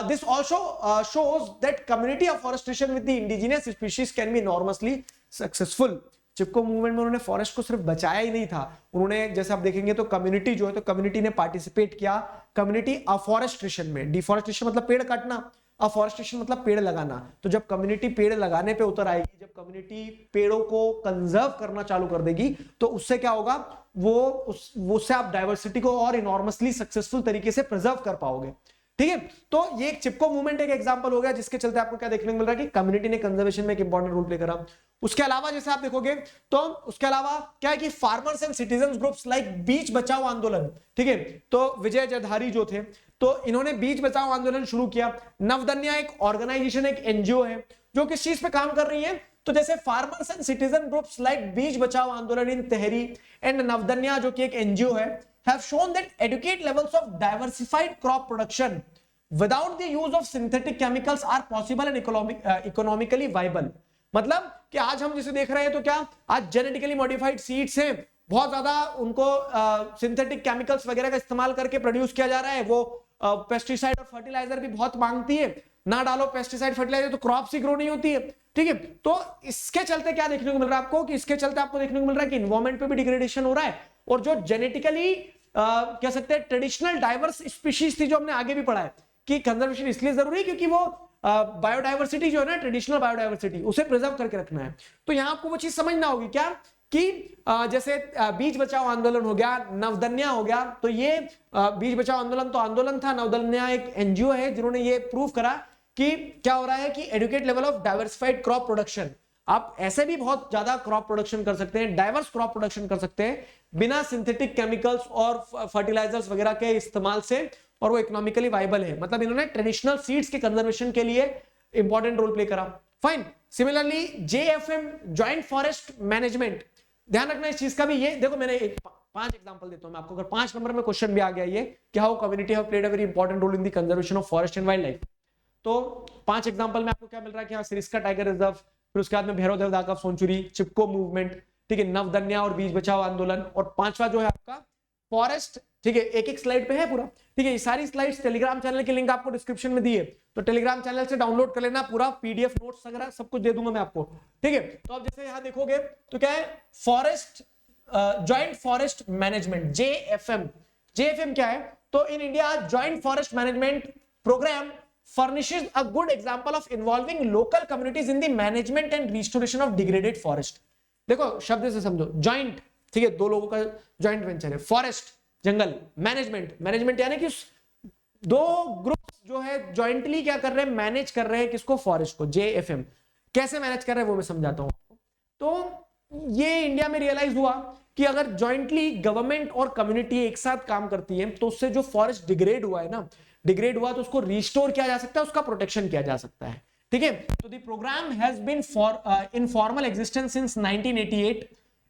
S1: this also shows that community afforestation with the indigenous species can be enormously successful. Chipko movement में उन्होंने फॉरेस्ट को सिर्फ बचाया ही नहीं था, उन्होंने जैसे आप देखेंगे तो कम्युनिटी जो है, तो कम्युनिटी ने पार्टिसिपेट किया कम्युनिटी अफॉरेस्टेशन में। डिफॉरेस्टेशन मतलब पेड़ काटना, अफॉरेस्टेशन मतलब पेड़ लगाना। तो जब कम्युनिटी पेड़ लगाने पे उतर आएगी, जब कम्युनिटी पेड़ों को कंजर्व करना चालू कर देगी, तो उससे क्या होगा, उससे आप डाइवर्सिटी को और इनॉर्मसली सक्सेसफुल तरीके से प्रिजर्व कर पाओगे। ठीक है, तो ये एक चिपको मूवमेंट एक एग्जांपल हो गया, जिसके चलते आपको क्या देखने को मिल रहा है कि कम्युनिटी ने कंजर्वेशन में एक इंपॉर्टेंट रोल प्ले करा। उसके अलावा जैसे आप देखोगे तो उसके अलावा क्या है कि farmers and citizen groups like Beej Bachao Andolan, ठीक है, तो विजय जयधारी जो थे, तो इन्होंने बीच बचाओ आंदोलन शुरू किया। नवदन्या एक ऑर्गेनाइजेशन, एक एनजीओ है जो किस चीज पे काम कर रही है, तो जैसे farmers and citizen groups like Beej Bachao Andolan in Tehri and नवदन्या जो कि एक एनजीओ है, have shown that adequate levels of diversified crop production without the use of synthetic chemicals are possible and economically viable। मतलब कि आज हम जिसे देख रहे हैं तो क्या आज जेनेटिकली मॉडिफाइड सीड्स हैं, बहुत ज्यादा उनको सिंथेटिक केमिकल्स वगैरह का इस्तेमाल करके प्रोड्यूस किया जा रहा है, वो पेस्टिसाइड और फर्टिलाइजर भी बहुत मांगती है, ना डालो पेस्टिसाइड फर्टिलाइजर तो क्रॉप्स ही ग्रो नहीं होती है। ठीक है, तो इसके चलते क्या देखने को मिल रहा है आपको, कि इसके चलते आपको देखने को मिल रहा है कि इन्वायरमेंट पे भी डिग्रेडेशन हो रहा है, और जो जेनेटिकली कह सकते हैं ट्रेडिशनल डाइवर्स स्पीशीज थी, जो हमने आगे भी पढ़ा है कि कंजर्वेशन इसलिए जरूरी है क्योंकि वो बायोडाइवर्सिटी जो है ना, ट्रेडिशनल बायोडाइवर्सिटी, उसे प्रिजर्व करके रखना है। तो यहां आपको वो चीज समझना होगी क्या, कि जैसे बीच बचाओ आंदोलन हो गया, नवदन्या हो गया, तो ये बीच बचाओ आंदोलन तो आंदोलन था, नवदन्या एक एनजीओ है जिन्होंने ये प्रूव करा कि क्या हो रहा है कि adequate level of diversified crop production, आप ऐसे भी बहुत ज्यादा क्रॉप प्रोडक्शन कर सकते हैं, डाइवर्स क्रॉप प्रोडक्शन कर सकते हैं बिना सिंथेटिक केमिकल्स और फर्टिलाइजर्स वगैरह के इस्तेमाल से, और वो इकोनॉमिकली वाइबल है। मतलब इन्होंने ट्रेडिशनल सीड्स के कंजर्वेशन के लिए इंपॉर्टेंट रोल प्ले करा। Fine, similarly JFM joint forest management, ध्यान रखना इस चीज का भी। ये देखो मैंने 5 एग्जांपल देता हूं मैं आपको, अगर 5 नंबर में क्वेश्चन भी आ गया ये कि how community have played a very important role in the conservation of forest and wild life, तो 5 एग्जांपल में आपको क्या मिल रहा है कि सिरस्का टाइगर रिजर्व, फिर उसके बाद में भैरवदेव धाकव सेंचुरी, चिपको मूवमेंट, ठीक है, नवदन्या और बीच बचाओ आंदोलन, और 5वां जो है आपका फॉरेस्ट। ठीक है, एक स्लाइड पे है पूरा। ठीक है, ये सारी स्लाइड्स टेलीग्राम चैनल की लिंक आपको डिस्क्रिप्शन में दी है, तो टेलीग्राम चैनल से डाउनलोड कर लेना, पूरा पीडीएफ नोट्स वगैरह सब कुछ दे दूंगा मैं आपको। ठीक है, तो अब जैसे यहां देखोगे तो क्या है, forest joint forest management, JFM. JFM क्या है, तो in India joint forest management programme furnishes a good example of involving local communities in the management and restoration of degraded forest. देखो शब्द से समझो, जॉइंट, ठीक है, दो लोगों का जॉइंट वेंचर है, फॉरेस्ट जंगल, मैनेजमेंट, मैनेजमेंट यानी कि दो ग्रुप्स जो है जॉइंटली क्या कर रहे हैं, मैनेज कर रहे हैं किसको, फॉरेस्ट को, जेएफएम। कैसे मैनेज कर रहे हैं वो मैं समझाता हूं आपको। तो ये इंडिया में रियलाइज हुआ कि अगर जॉइंटली गवर्नमेंट और कम्युनिटी एक साथ काम करती है तो उससे जो फॉरेस्ट डिग्रेड हुआ है ना, डिग्रेड हुआ तो उसको रिस्टोर किया जा सकता है, उसका प्रोटेक्शन किया जा सकता है, ठीक है। तो the programme has been in formal existence since 1988।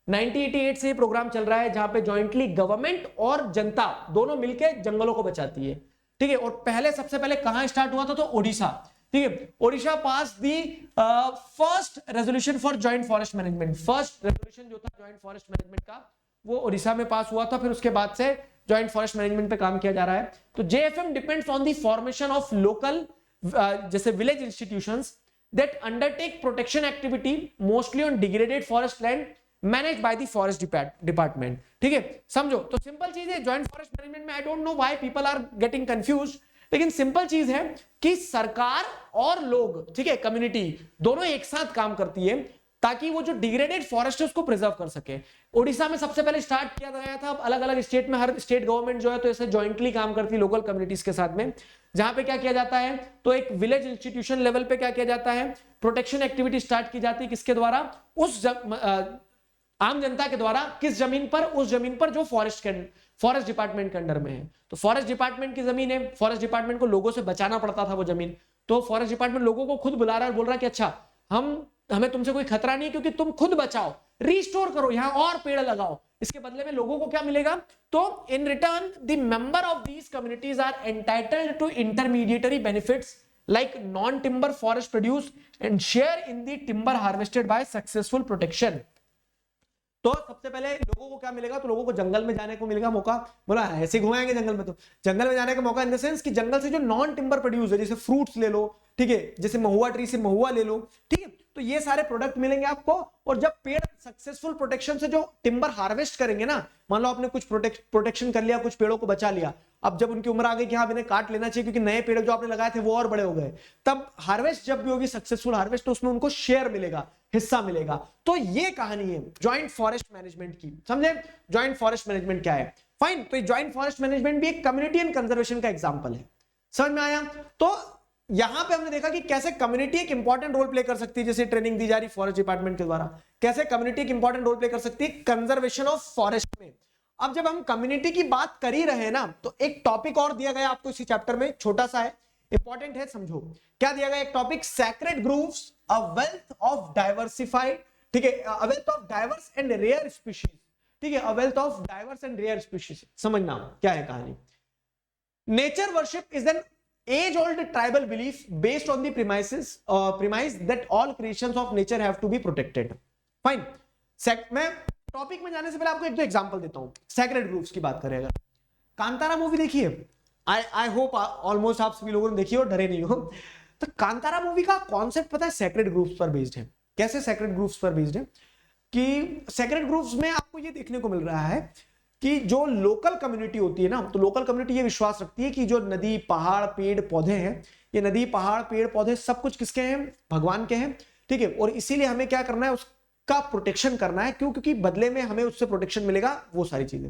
S1: 1988 से ये प्रोग्राम चल रहा है जहां पे जॉइंटली गवर्नमेंट और जनता दोनों मिलकर जंगलों को बचाती है, ठीक है। और पहले सबसे पहले कहां स्टार्ट हुआ था, तो ओडिशा, ठीक है। Odisha pass the first resolution for joint forest management. First resolution जो था जॉइंट फॉरेस्ट मैनेजमेंट का वो ओडिशा में पास हुआ था, फिर उसके बाद से जॉइंट फॉरेस्ट मैनेजमेंट पे काम किया जा रहा है। तो JFM depends on the formation of local जैसे village institutions that undertake protection activity mostly on degraded forest land manage by the forest department, ठीक है। समझो, तो सिंपल चीज है जॉइंट फॉरेस्ट मैनेजमेंट में, I don't know why people are getting confused, लेकिन simple चीज है कि सरकार और लोग, ठीक है, कम्युनिटी दोनों एक साथ काम करती है ताकि वो जो डिग्रेडेड फॉरेस्ट है उसको प्रिजर्व कर सके। ओडिशा में सबसे पहले स्टार्ट किया गया था, अलग अलग स्टेट में हर स्टेट गवर्नमेंट जो है तो ऐसे जॉइंटली काम करती है लोकल कम्युनिटीज के साथ में, जहां पे क्या किया जाता है, तो एक विलेज इंस्टीट्यूशन लेवल पे क्या किया जाता है, प्रोटेक्शन एक्टिविटी स्टार्ट की जाती है, किसके द्वारा, उस आम जनता के द्वारा, किस जमीन पर, उस जमीन पर जो फॉरेस्ट डिपार्टमेंट के अंडर में है। तो फॉरेस्ट डिपार्टमेंट की जमीन है, फॉरेस्ट डिपार्टमेंट को लोगों से बचाना पड़ता था वो जमीन, तो फॉरेस्ट डिपार्टमेंट लोगों को खुद बुला रहा है और बोल रहा है कि अच्छा हमें तुमसे कोई खतरा नहीं है क्योंकि तुम खुद बचाओ, रिस्टोर करो, यहां और पेड़ लगाओ। इसके बदले में लोगों को क्या मिलेगा, तो in return the member of these communities are entitled to intermediary benefits like non-timber forest produce and share in the timber harvested by successful protection। तो सबसे पहले लोगों को क्या मिलेगा, तो लोगों को जंगल में जाने को मिलेगा मौका, बोला ऐसे घुमाएंगे जंगल में, तो जंगल में जाने का मौका इन द सेंस कि जंगल से जो नॉन टिम्बर प्रोड्यूस है, जैसे फ्रूट्स ले लो, ठीक है, जैसे महुआ ट्री से महुआ ले लो, ठीक है, तो ये सारे प्रोडक्ट मिलेंगे आपको। और जब पेड़ सक्सेसफुल प्रोटेक्शन से जो टिम्बर हार्वेस्ट करेंगे ना, मान लो आपने कुछ प्रोटेक्शन कर लिया, कुछ पेड़ों को बचा लिया, अब जब उनकी उम्र आ गई कि हाँ इन्हें काट लेना चाहिए क्योंकि नए पेड़ जो आपने लगाए थे वो और बड़े हो गए, तब हार्वेस्ट जब भी होगी सक्सेसफुल हार्वेस्ट, तो उसमें उनको शेयर मिलेगा, हिस्सा मिलेगा। तो ये कहानी है जॉइंट फॉरेस्ट मैनेजमेंट की, समझे जॉइंट फॉरेस्ट मैनेजमेंट क्या है। फाइन, तो जॉइंट फॉरेस्ट मैनेजमेंट भी एक कम्युनिटी एंड कंजर्वेशन का एग्जांपल है, समझ में आया। तो यहां पे हमने देखा कि कैसे कम्युनिटी एक इंपॉर्टेंट रोल प्ले कर सकती है, जैसे ट्रेनिंग दी जा रही फॉरेस्ट डिपार्टमेंट के द्वारा, कैसे कम्युनिटी एक इंपॉर्टेंट रोल प्ले कर सकती है कंजर्वेशन ऑफ फॉरेस्ट में। अब जब हम कम्युनिटी की बात कर ही रहे हैं ना, तो एक टॉपिक और दिया गया आपको इसी चैप्टर में, छोटा सा है, इंपॉर्टेंट है, समझो क्या दिया गया। एक topic sacred groves, a wealth of diversified, ठीक है, a wealth of diverse and rare species, ठीक है, a wealth of diverse and rare species. समझना क्या है कहानी। Nature worship is an age old tribal belief based on the premise that all creations of nature have to be protected। fine, मैं topic में जाने से पहले आपको एक दो एग्जांपल देता हूं। सैक्रेड ग्रूव्स की बात करें, अगर कांतारा मूवी देखी है, आई होप ऑलमोस्ट आप सभी लोगों ने देखी हो, डरे नहीं हो। तो कांतारा मूवी का कॉन्सेप्ट पता है सैक्रेड ग्रूव्स पर बेस्ड है। कैसे सैक्रेड ग्रूव्स पर बेस्ड है कि सैक्रेड ग्रूव्स में आपको ये देखने को मिल रहा है कि जो लोकल कम्युनिटी होती है ना, तो लोकल कम्युनिटी ये विश्वास रखती है कि जो नदी, पहाड़, पेड़, पौधे हैं, ये नदी, पहाड़, पेड़, पौधे सब कुछ किसके हैं, भगवान के हैं, ठीक है। और इसीलिए हमें क्या करना है, उसका प्रोटेक्शन करना है, क्यों, क्योंकि बदले में हमें उससे प्रोटेक्शन मिलेगा, वो सारी चीजें।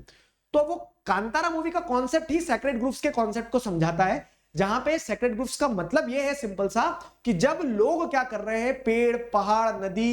S1: तो वो कांतारा मूवी का कॉन्सेप्ट ही सैक्रेड ग्रूव्स के कॉन्सेप्ट को समझाता है, जहां पे सैक्रेड ग्रूव्स का मतलब ये है सिंपल सा कि जब लोग क्या कर रहे हैं, पेड़, पहाड़, नदी,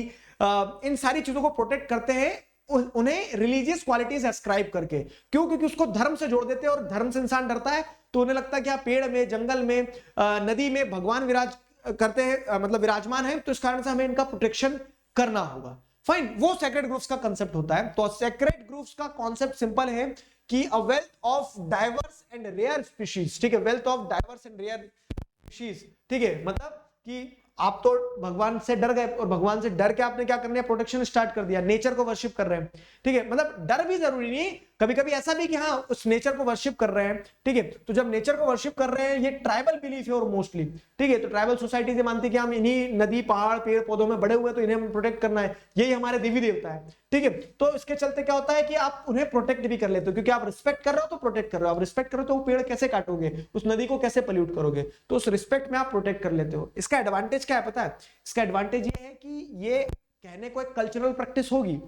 S1: इन सारी चीजों को प्रोटेक्ट करते हैं, उन्हें रिलीजियस क्वालिटीज एस्क्राइब करके, क्यों, क्योंकि उसको धर्म से जोड़ देते हैं, और धर्म से इंसान डरता है तो उन्हें लगता है कि पेड़ में, जंगल में, नदी में भगवान विराज करते हैं, मतलब विराजमान है, तो इस कारण से हमें इनका प्रोटेक्शन करना होगा। फाइन, वो सैक्रेड ग्रूव्स का कंसेप्ट होता है। तो सैक्रेड ग्रूव्स का कॉन्सेप्ट सिंपल है कि a wealth of diverse and rare species, ठीक है, wealth of diverse and rare species, ठीक है, मतलब कि आप तो भगवान से डर गए और भगवान से डर के आपने क्या करना है, प्रोटेक्शन स्टार्ट कर दिया, नेचर को वर्शिप कर रहे हैं, ठीक है। मतलब डर भी जरूरी नहीं, कभी कभी ऐसा भी कि हाँ उस नेचर को वर्शिप कर रहे हैं, ठीक है। तो जब नेचर को वर्शिप कर रहे हैं, ये ट्राइबल बिलीफ है और मोस्टली, ठीक है। तो ट्राइबल सोसाइटी से मानती है कि हम इन्हीं नदी पहाड़ पेड़ पौधों में बड़े हुए तो इन्हें हम प्रोटेक्ट करना है, यही हमारे देवी देवता है, ठीक है। तो इसके चलते क्या होता है कि आप उन्हें प्रोटेक्ट भी कर लेते हो, क्योंकि आप रिस्पेक्ट कर रहे हो तो प्रोटेक्ट कर रहे हो, आप रिस्पेक्ट करो तो वो पेड़ कैसे काटोगे, उस नदी को कैसे पल्यूट करोगे, तो उस रिस्पेक्ट में आप प्रोटेक्ट कर लेते हो। इसका एडवांटेज क्या है पता है? इसका एडवांटेज ये है कि ये कहने को एक कल्चरल प्रैक्टिस होगी,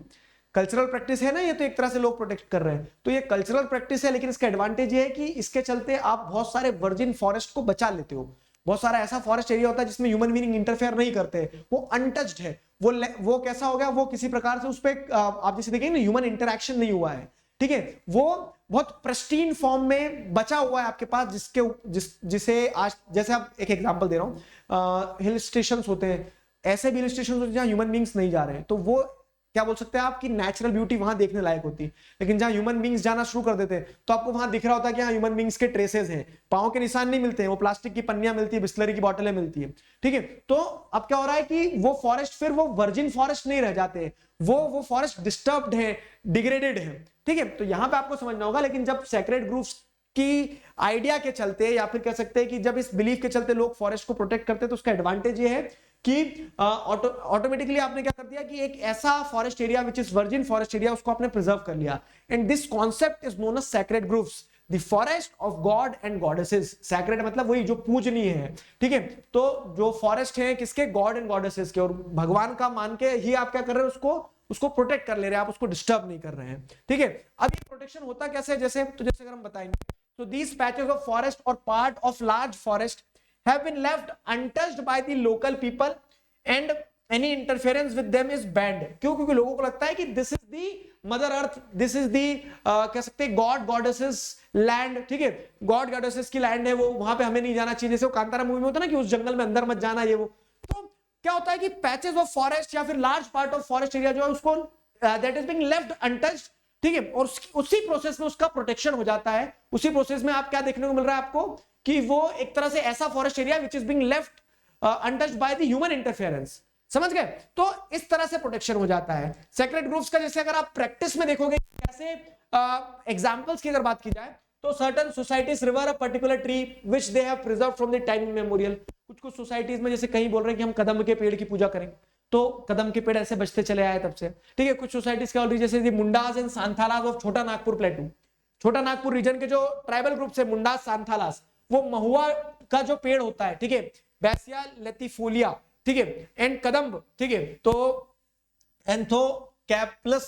S1: कल्चरल प्रैक्टिस है ना, ये तो एक तरह से लोग प्रोटेक्ट कर रहे हैं, तो ये कल्चरल प्रैक्टिस है, लेकिन इसका एडवांटेज ये है कि इसके चलते आप बहुत सारे वर्जिन फॉरेस्ट को बचा लेते हो। बहुत सारा ऐसा फॉरेस्ट एरिया होता है जिसमें ह्यूमन बीइंग इंटरफेयर नहीं करते, वो अनटच्ड है, वो कैसा हो गया, वो किसी प्रकार से उस पर आप जैसे देखेंगे ना ह्यूमन इंटरैक्शन नहीं हुआ है, ठीक है। वो बहुत प्रिस्टीन फॉर्म में बचा हुआ है आपके पास, जिसे आज जैसे आप एक एग्जांपल दे रहा हूं, हिल स्टेशंस होते हैं, ऐसे भी हिल स्टेशन होते हैं जहां ह्यूमन बींग्स नहीं जा रहे हैं, तो वो क्या बोल सकते हैं आपकी नेचुरल ब्यूटी वहां देखने लायक होती है। लेकिन जहां ह्यूमन बींग्स जाना शुरू कर देते हैं तो आपको वहां दिख रहा होता है कि हाँ ह्यूमन बींग्स के ट्रेसेस हैं, पांव के निशान नहीं मिलते हैं, वो प्लास्टिक की पन्नियां मिलती है, बिस्लरी की बोतलें मिलती है, ठीक है। तो अब क्या हो रहा है कि वो फॉरेस्ट फिर वो वर्जिन फॉरेस्ट नहीं रह जाते हैं, वो फॉरेस्ट डिस्टर्ब्ड है, डिग्रेडेड है, ठीक है। तो यहां पे आपको समझना होगा। लेकिन जब सेक्रेड ग्रुप्स की आइडिया के चलते, या फिर कह सकते हैं कि जब इस बिलीफ के चलते लोग फॉरेस्ट को प्रोटेक्ट करते हैं, तो उसका एडवांटेज ये है कि ऑटोमेटिकली आपने क्या कर दिया कि एक ऐसा forest area which is virgin forest area, उसको आपने प्रिजर्व कर लिया। And this concept is known as sacred groups, the forest of god and goddesses. Sacred मतलब वही जो पूजनीय है, ठीक है। तो जो फॉरेस्ट है किसके? गॉड एंड गॉडेसेस के, और भगवान का मान के ही आप क्या कर रहे हो, उसको प्रोटेक्ट कर ले रहे हैं, आप उसको डिस्टर्ब नहीं कर रहे हैं, ठीक है। अब ये प्रोटेक्शन होता कैसे? जैसे अगर हम बताएंगे, तो दीज पैचेस ऑफ फॉरेस्ट और part of large forest have been left untouched by the local people and any interference with them is banned। क्यों? क्योंकि लोगों को लगता है कि this is the mother earth, this is the कह सकते हैं god goddesses land, ठीक है। god goddesses की लैंड है वो, वहां पे हमें नहीं जाना चाहिए। जैसे वो कांतारा मूवी में होता है ना कि उस जंगल में अंदर मत जाना, ये वो। तो क्या होता है कि पैचेस ऑफ फॉरेस्ट या फिर large part of forest area जो है उसको that is being left untouched, ठीक है। और उसी प्रोसेस में उसका प्रोटेक्शन हो जाता है। उसी प्रोसेस में आप क्या देखने को मिल रहा है आपको कि वो एक तरह से ऐसा forest area which is being left untouched by the human interference, समझ गए। तो इस तरह से प्रोटेक्शन हो जाता है सेक्रेड ग्रुप्स का। जैसे अगर आप प्रैक्टिस में देखोगे कैसे एग्जांपल्स की अगर बात की जाए, तो certain societies river a particular tree which they have preserved from the time immemorial. कुछ सोसाइटीज में जैसे कहीं बोल रहे हैं कि हम कदम के पेड़ की पूजा करें, तो कदम के पेड़ ऐसे बचते चले आए तब से, ठीक है। कुछ सोसाइटीज क्या बोल रही है, जैसे मुंडास एंड सांथालास ऑफ छोटा नागपुर प्लेटू, छोटा नागपुर रीजन के जो ट्राइबल ग्रुप है मुंडास सांथालास, वो महुआ का जो पेड़ होता है, ठीक है, बैसिया लेटिफोलिया, ठीक है, एंड कदम्ब, ठीक है, तो एंथोकैप्लस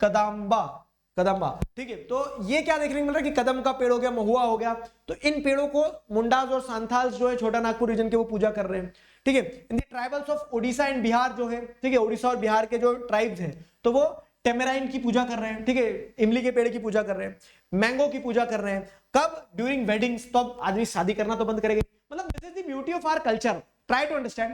S1: कदम्बा, ठीक है। तो ये क्या देखने को मिल रहा है कि कदम का पेड़ हो गया, महुआ हो गया, तो इन पेड़ों को मुंडास और सांथाल्स जो है छोटा नागपुर रीजन के वो पूजा कर रहे हैं, ठीक है। In the tribals of Odisha and Bihar जो है, ठीक है, ओडिशा और बिहार के जो ट्राइब्स हैं, तो वो टेमेराइन की पूजा कर रहे हैं, ठीक है, इमली के पेड़ की पूजा कर रहे हैं, मैंगो की पूजा कर रहे हैं। कब? During weddings. तो अब आदमी शादी करना तो बंद करेंगे। मतलब this is the beauty of our culture, try to understand,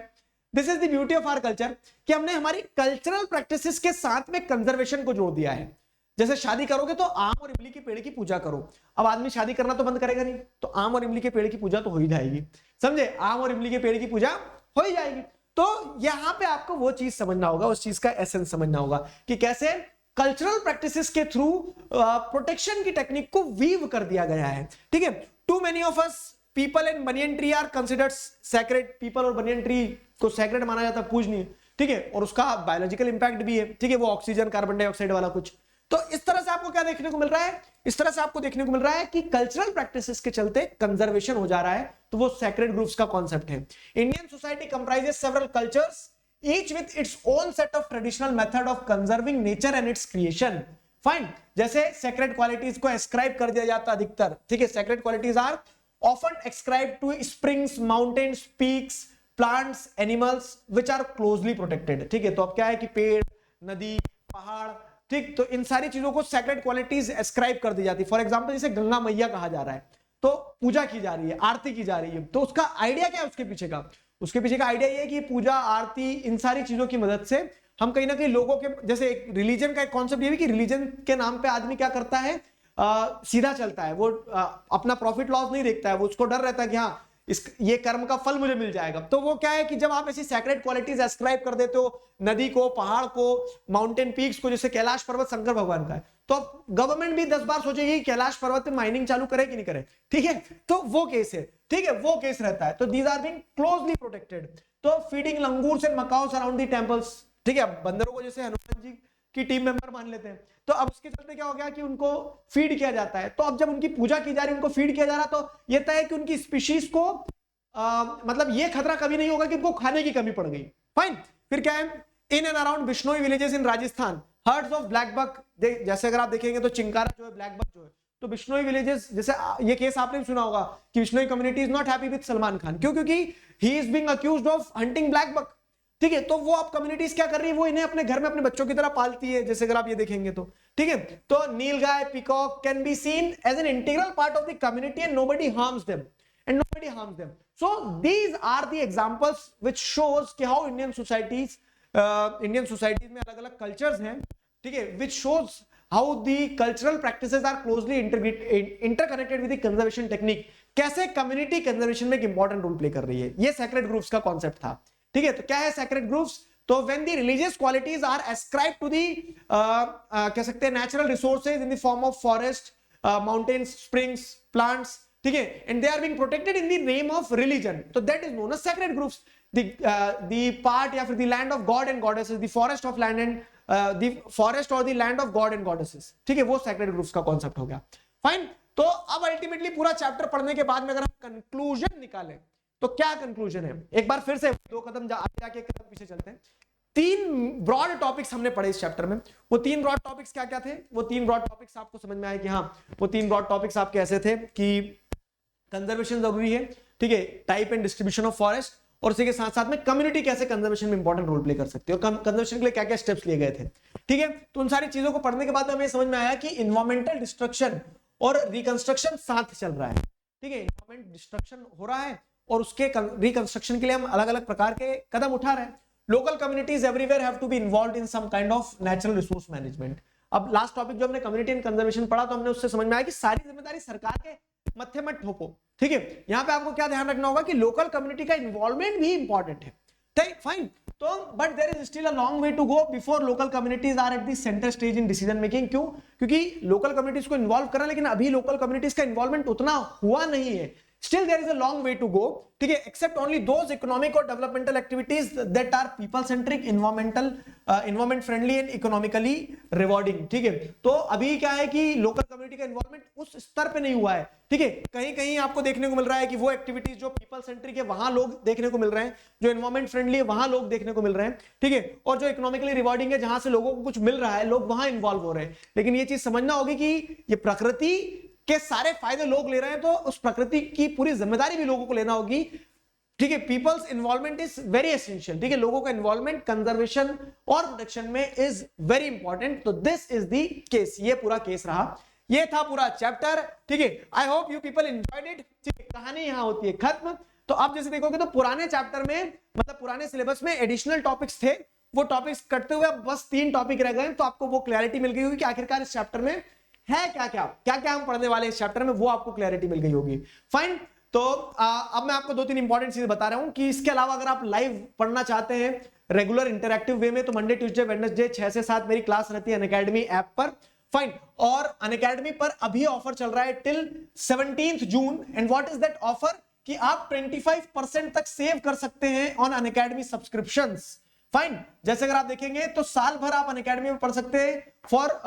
S1: this is the beauty of our culture कि हमने हमारी कल्चरल प्रैक्टिसेस के साथ में कंजर्वेशन को जोड़ दिया है। जैसे शादी करोगे तो आम और इमली के पेड़ की पूजा करो। अब आदमी शादी करना तो बंद करेगा नहीं, तो आम और इमली के पेड़ की पूजा तो हो ही जाएगी, समझे। आम और इमली के पेड़ की पूजा हो ही जाएगी। तो यहां पे आपको वो चीज समझना होगा, उस चीज का एसेंस समझना होगा कि कैसे कल्चरल प्रैक्टिसेस के थ्रू प्रोटेक्शन की टेक्निक को वीव कर दिया गया है, ठीक है। To many of us peepal in banyan tree are considered sacred. Peepal और बनियन ट्री को सैक्रेड माना जाता है, पूजनीय, ठीक है, और उसका बायोलॉजिकल इंपैक्ट भी है, ठीक है, वो ऑक्सीजन कार्बन डाइऑक्साइड वाला कुछ। तो इस तरह से आपको क्या देखने को मिल रहा है, इस तरह से आपको देखने को मिल रहा है कि कल्चरल प्रैक्टिसेस के चलते कंजर्वेशन हो जा रहा है, तो वो सैक्रेड ग्रुप्स का कॉन्सेप्ट है। Indian society comprises several cultures, each with its own set of traditional method of conserving nature and its creation। Fine। जैसे sacred qualities को ascribe कर दिया जाता अधिकतर, ठीक है। sacred qualities are often ascribed to springs, mountains, peaks, plants, animals which are closely protected, ठीक है। तो अब क्या है कि पेड़, नदी, पहाड़, ठीक, तो इन सारी चीजों को sacred qualities ascribe कर दी जाती है। फॉर एग्जाम्पल जैसे गंगा मैया कहा जा रहा है, तो पूजा की जा रही है, आरती की जा रही है, तो उसका आइडिया क्या है उसके पीछे का? उसके पीछे का आइडिया ये है कि पूजा, आरती, इन सारी चीजों की मदद से हम कहीं ना कहीं लोगों के, जैसे एक रिलीजन का एक कॉन्सेप्ट ये भी कि रिलीजन के नाम पे आदमी क्या करता है, सीधा चलता है, वो अपना प्रॉफिट लॉस नहीं देखता है, वो उसको डर रहता है कि हाँ ये कर्म का फल मुझे मिल जाएगा। तो वो क्या है कि जब आप ऐसी सैक्रेड क्वालिटीज एस्क्राइब कर देते हो नदी को, पहाड़ को, माउंटेन पीक्स को, जैसे कैलाश पर्वत शंकर भगवान का है, तो गवर्नमेंट भी 10 बार सोचेगी कैलाश पर्वत पे माइनिंग चालू करे कि नहीं करे, ठीक है, तो वो केस है, ठीक है, वो केस रहता है। तो these are being closely protected. तो feeding langurs and macaques around the temples, ठीक है, बंदरों को जैसे हनुमान जी की टीम मेंबर मान लेते हैं, तो अब उसके चलते क्या हो गया कि उनको फीड किया जाता है। तो अब जब उनकी पूजा की जा रही है, उनको फीड किया जा रहा, तो ये तय है कि उनकी स्पीशीज को मतलब ये खतरा कभी नहीं होगा कि उनको खाने की कमी पड़ गई। फाइन। फिर क्या है, in and around Bishnoi villages in Rajasthan herds of blackbuck, जैसे अगर आप देखेंगे तो चिंकारा जो है, ब्लैक बक जो है, तो बिश्नोई विलेजेस, जैसे ये केस आपने भी सुना होगा कि Bishnoi community is not happy with Salman Khan, क्यों? क्योंकि he is being accused of hunting black buck, ठीक है। तो वो आप कम्युनिटीज क्या कर रही है, वो इन्हें अपने घर में अपने बच्चों की तरह पालती है, जैसे अगर आप ये देखेंगे तो, ठीक है। तो nilgai, peacock can be seen as an integral part of the community and nobody harms them, and nobody harms them. So these are the examples which shows कि हाउ इंडियन सोसाइटीज में अलग अलग कल्चर्स हैं, ठीक है, which shows how the cultural practices are closely interconnected with the conservation technique, कैसे community conservation में एक इंपॉर्टेंट रोल प्ले कर रही है। ये सेक्रेड ग्रुप्स का कॉन्सेप्ट था, ठीक है। तो क्या है सेक्रेड ग्रुप्स? तो when the religious qualities are ascribe to the कह सकते हैं natural resources in the form of forest, mountains, springs, plants, ठीक है, and they are being protected in the name of religion, तो that is known as sacred groups. the part या फिर the land of god and goddesses, the forest of land and the forest or the land of god and goddesses, ठीक है, वो sacred groups का concept हो गया। Fine. तो अब अल्टीमेटली पूरा चैप्टर पढ़ने के बाद में अगर हम कंक्लूजन निकालें तो क्या कंक्लूजन है, एक बार फिर से दो कदम आगे जाके एक कदम पीछे चलते हैं। 3 ब्रॉड टॉपिक्स हमने पढ़े इस चैप्टर में। वो 3 ब्रॉड टॉपिक्स क्या क्या थे? वो 3 ब्रॉड टॉपिक्स आपको समझ में आए कि हाँ, वो 3 ब्रॉड टॉपिक्स आपके ऐसे थे कि कंजर्वेशन जरूरी है, ठीक है, type and distribution of forest, और उसी के साथ साथ में कम्युनिटी कैसे कंजर्वेशन में इंपॉर्टेंट रोल प्ले कर सकती है, कंजर्वेशन के लिए क्या क्या स्टेप्स लिए गए थे, ठीक है। तो उन सारी चीजों को पढ़ने के बाद हमें समझ में आया कि इन्वायरमेंटल डिस्ट्रक्शन और रिकंस्ट्रक्शन साथ चल रहा है, ठीक है, इन्वायरमेंट डिस्ट्रक्शन हो रहा है और उसके रिकंस्ट्रक्शन के लिए हम अलग अलग प्रकार के कदम उठा रहे हैं। Local communities everywhere have to be involved in some kind of natural resource management. अब लास्ट टॉपिक जो हमने कम्युनिटी एंड कंजर्वेशन पढ़ा, तो हमने उससे समझ में आया कि सारी जिम्मेदारी सरकार के मत्थे मत ठोको, ठीक है। यहां पे आपको क्या ध्यान रखना होगा कि लोकल कम्युनिटी का इन्वॉल्वमेंट भी इंपॉर्टेंट है, ठीक, फाइन। तो but there is still a long way to go before local communities are at the centre stage in decision making. क्यों? क्योंकि लोकल कम्युनिटीज को इन्वॉल्व करना, लेकिन अभी लोकल कम्युनिटीज का इन्वॉल्वमेंट उतना हुआ नहीं है। Still there is a long way to go, ठीक है, except only those economic or developmental activities that are people centric, environment friendly and economically rewarding, ठीक है। तो अभी क्या है कि लोकल कम्युनिटी का इन्वॉल्वमेंट उस स्तर पे नहीं हुआ है, ठीक है। कहीं कहीं आपको देखने को मिल रहा है कि वो एक्टिविटीज जो पीपल सेंट्रिक है वहां लोग देखने को मिल रहे हैं, जो एनवायरमेंट फ्रेंडली है वहां लोग देखने को मिल रहे हैं, ठीक है, और जो इकोनॉमिकली रिवॉर्डिंग है जहां से लोगों को कुछ मिल रहा है, लोग वहां इन्वॉल्व हो रहे हैं। लेकिन ये चीज समझना होगी कि ये प्रकृति के सारे फायदे लोग ले रहे हैं, तो उस प्रकृति की पूरी जिम्मेदारी भी लोगों को लेना होगी, ठीक है। People's involvement is very essential, ठीक है, लोगों का इन्वॉल्वमेंट कंजर्वेशन और प्रोटेक्शन में इज वेरी इंपॉर्टेंट। तो दिस इज द केस, ये पूरा केस रहा, ये था पूरा चैप्टर, ठीक है। I hope you people enjoyed it, ठीक है। कहानी यहां होती है खत्म। तो आप जैसे देखोगे तो पुराने चैप्टर में, मतलब पुराने सिलेबस में एडिशनल टॉपिक्स थे, वो टॉपिक्स कटते हुए अब बस 3 टॉपिक रह गए, तो आपको वो क्लैरिटी मिल गई होगी कि आखिरकार इस चैप्टर में है क्या क्या हम पढ़ने वाले इस चैप्टर में, वो आपको क्लैरिटी मिल गई होगी। फाइन। तो अब मैं आपको 2-3 इंपॉर्टेंट चीजें बता रहा हूं कि इसके अलावा अगर आप लाइव पढ़ना चाहते हैं रेगुलर इंटरैक्टिव वे में, तो मंडे, ट्यूसडे, वेडनेसडे 6 से 7 मेरी क्लास रहती है अनअकैडमी ऐप पर। फाइन। और अनअकैडमी पर अभी ऑफर चल रहा है till 17 June. And what is that offer? कि आप 25% तक सेव कर सकते हैं ऑन अनअकैडमी सब्सक्रिप्शंस। फाइन। जैसे अगर आप देखेंगे तो साल भर आप अनअकैडमी में पढ़ सकते हैं फॉर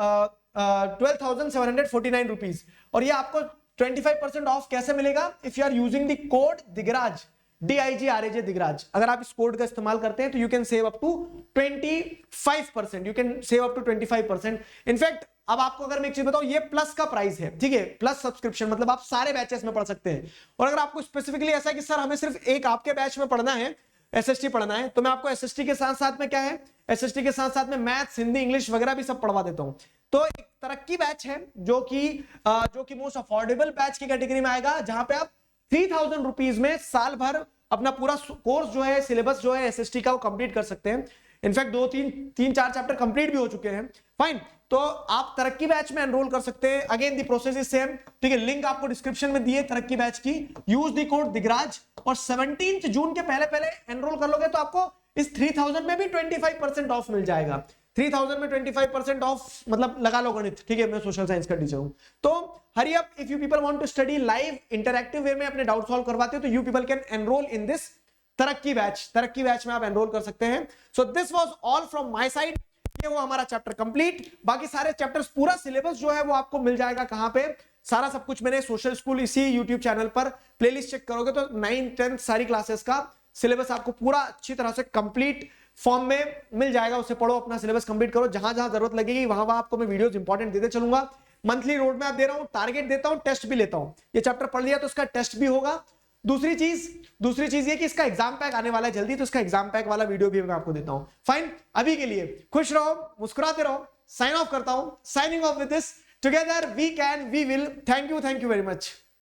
S1: 12,749 रुपीज, और ये आपको 25% ऑफ कैसे मिलेगा? If you are using the code Digraj, DIGRAJ Digraj, अगर आप इस कोड का इस्तेमाल करते हैं तो you can save up to 25%, you can save up to 25%। In fact अब आपको अगर मैं एक चीज बताऊं, ये प्लस का प्राइस है, ठीक है, प्लस सब्सक्रिप्शन, मतलब आप सारे बैचेस में पढ़ सकते हैं। और अगर आपको स्पेसिफिकली ऐसा है कि सर हमें सिर्फ एक आपके बैच में पढ़ना है, SST पढ़ना है, तो मैं आपको SST के साथ साथ में क्या है, SST के साथ साथ में मैथ्स, हिंदी, इंग्लिश वगैरह भी सब पढ़वा देता हूं। तो एक तरक्की बैच है जो कि मोस्ट अफोर्डेबल बैच की कैटेगरी में आएगा, जहां पे आप 3000 रुपीज में साल भर अपना पूरा कोर्स जो है, सिलेबस जो है SST का, वो कंप्लीट कर सकते हैं। इनफैक्ट 2-3-4 चैप्टर कंप्लीट भी हो चुके हैं। फाइन। तो आप तरक्की बैच में एनरोल कर सकते हैं। Again the process is same, ठीक है, लिंक आपको डिस्क्रिप्शन में दिए तरक्की बैच की, यूज द कोड दिगराज, और 17 जून के पहले पहले एनरोल कर लोगे तो आपको इस 3000 में भी 25% ऑफ मिल जाएगा। 3000 में 25% ऑफ, मतलब लगा लो गणित, ठीक है, मैं सोशल साइंस का टीचर हूं। तो hurry up, if you people want to study live interactive way में अपने डाउट सॉल्व करवाते हो तो you people can enrol in this Tarakki batch में आप एनरोल कर सकते हैं। So this was all from my side. ये वो हमारा चैप्टर कंप्लीट। बाकी सारे चैप्टर्स, पूरा सिलेबस जो है वो आपको मिल जाएगा कहां पे, सारा सब कुछ मैंने सोशल स्कूल इसी यूट्यूब चैनल पर प्लेलिस्ट चेक करोगे तो 9th 10th सारी क्लासेस का सिलेबस आपको पूरा अच्छी तरह से कंप्लीट फॉर्म में मिल जाएगा। उसे पढ़ो, अपना सिलेबस कंप्लीट करो, जहां जहां जरूरत लगेगी वहां वहां आपको मैं वीडियोस इंपॉर्टेंट देते चलूंगा। मंथली रोड मैप दे रहा हूं, टारगेट देता हूं, टेस्ट भी लेता हूं। ये चैप्टर पढ़ लिया तो इसका टेस्ट भी होगा। दूसरी चीज ये कि इसका एग्जाम पैक आने वाला है जल्दी, तो इसका एग्जाम पैक वाला वीडियो भी मैं आपको देता हूं। फाइन, अभी के लिए खुश रहो, मुस्कुराते रहो। साइन ऑफ करता हूं, signing off with this, together we can, we will. Thank you very much.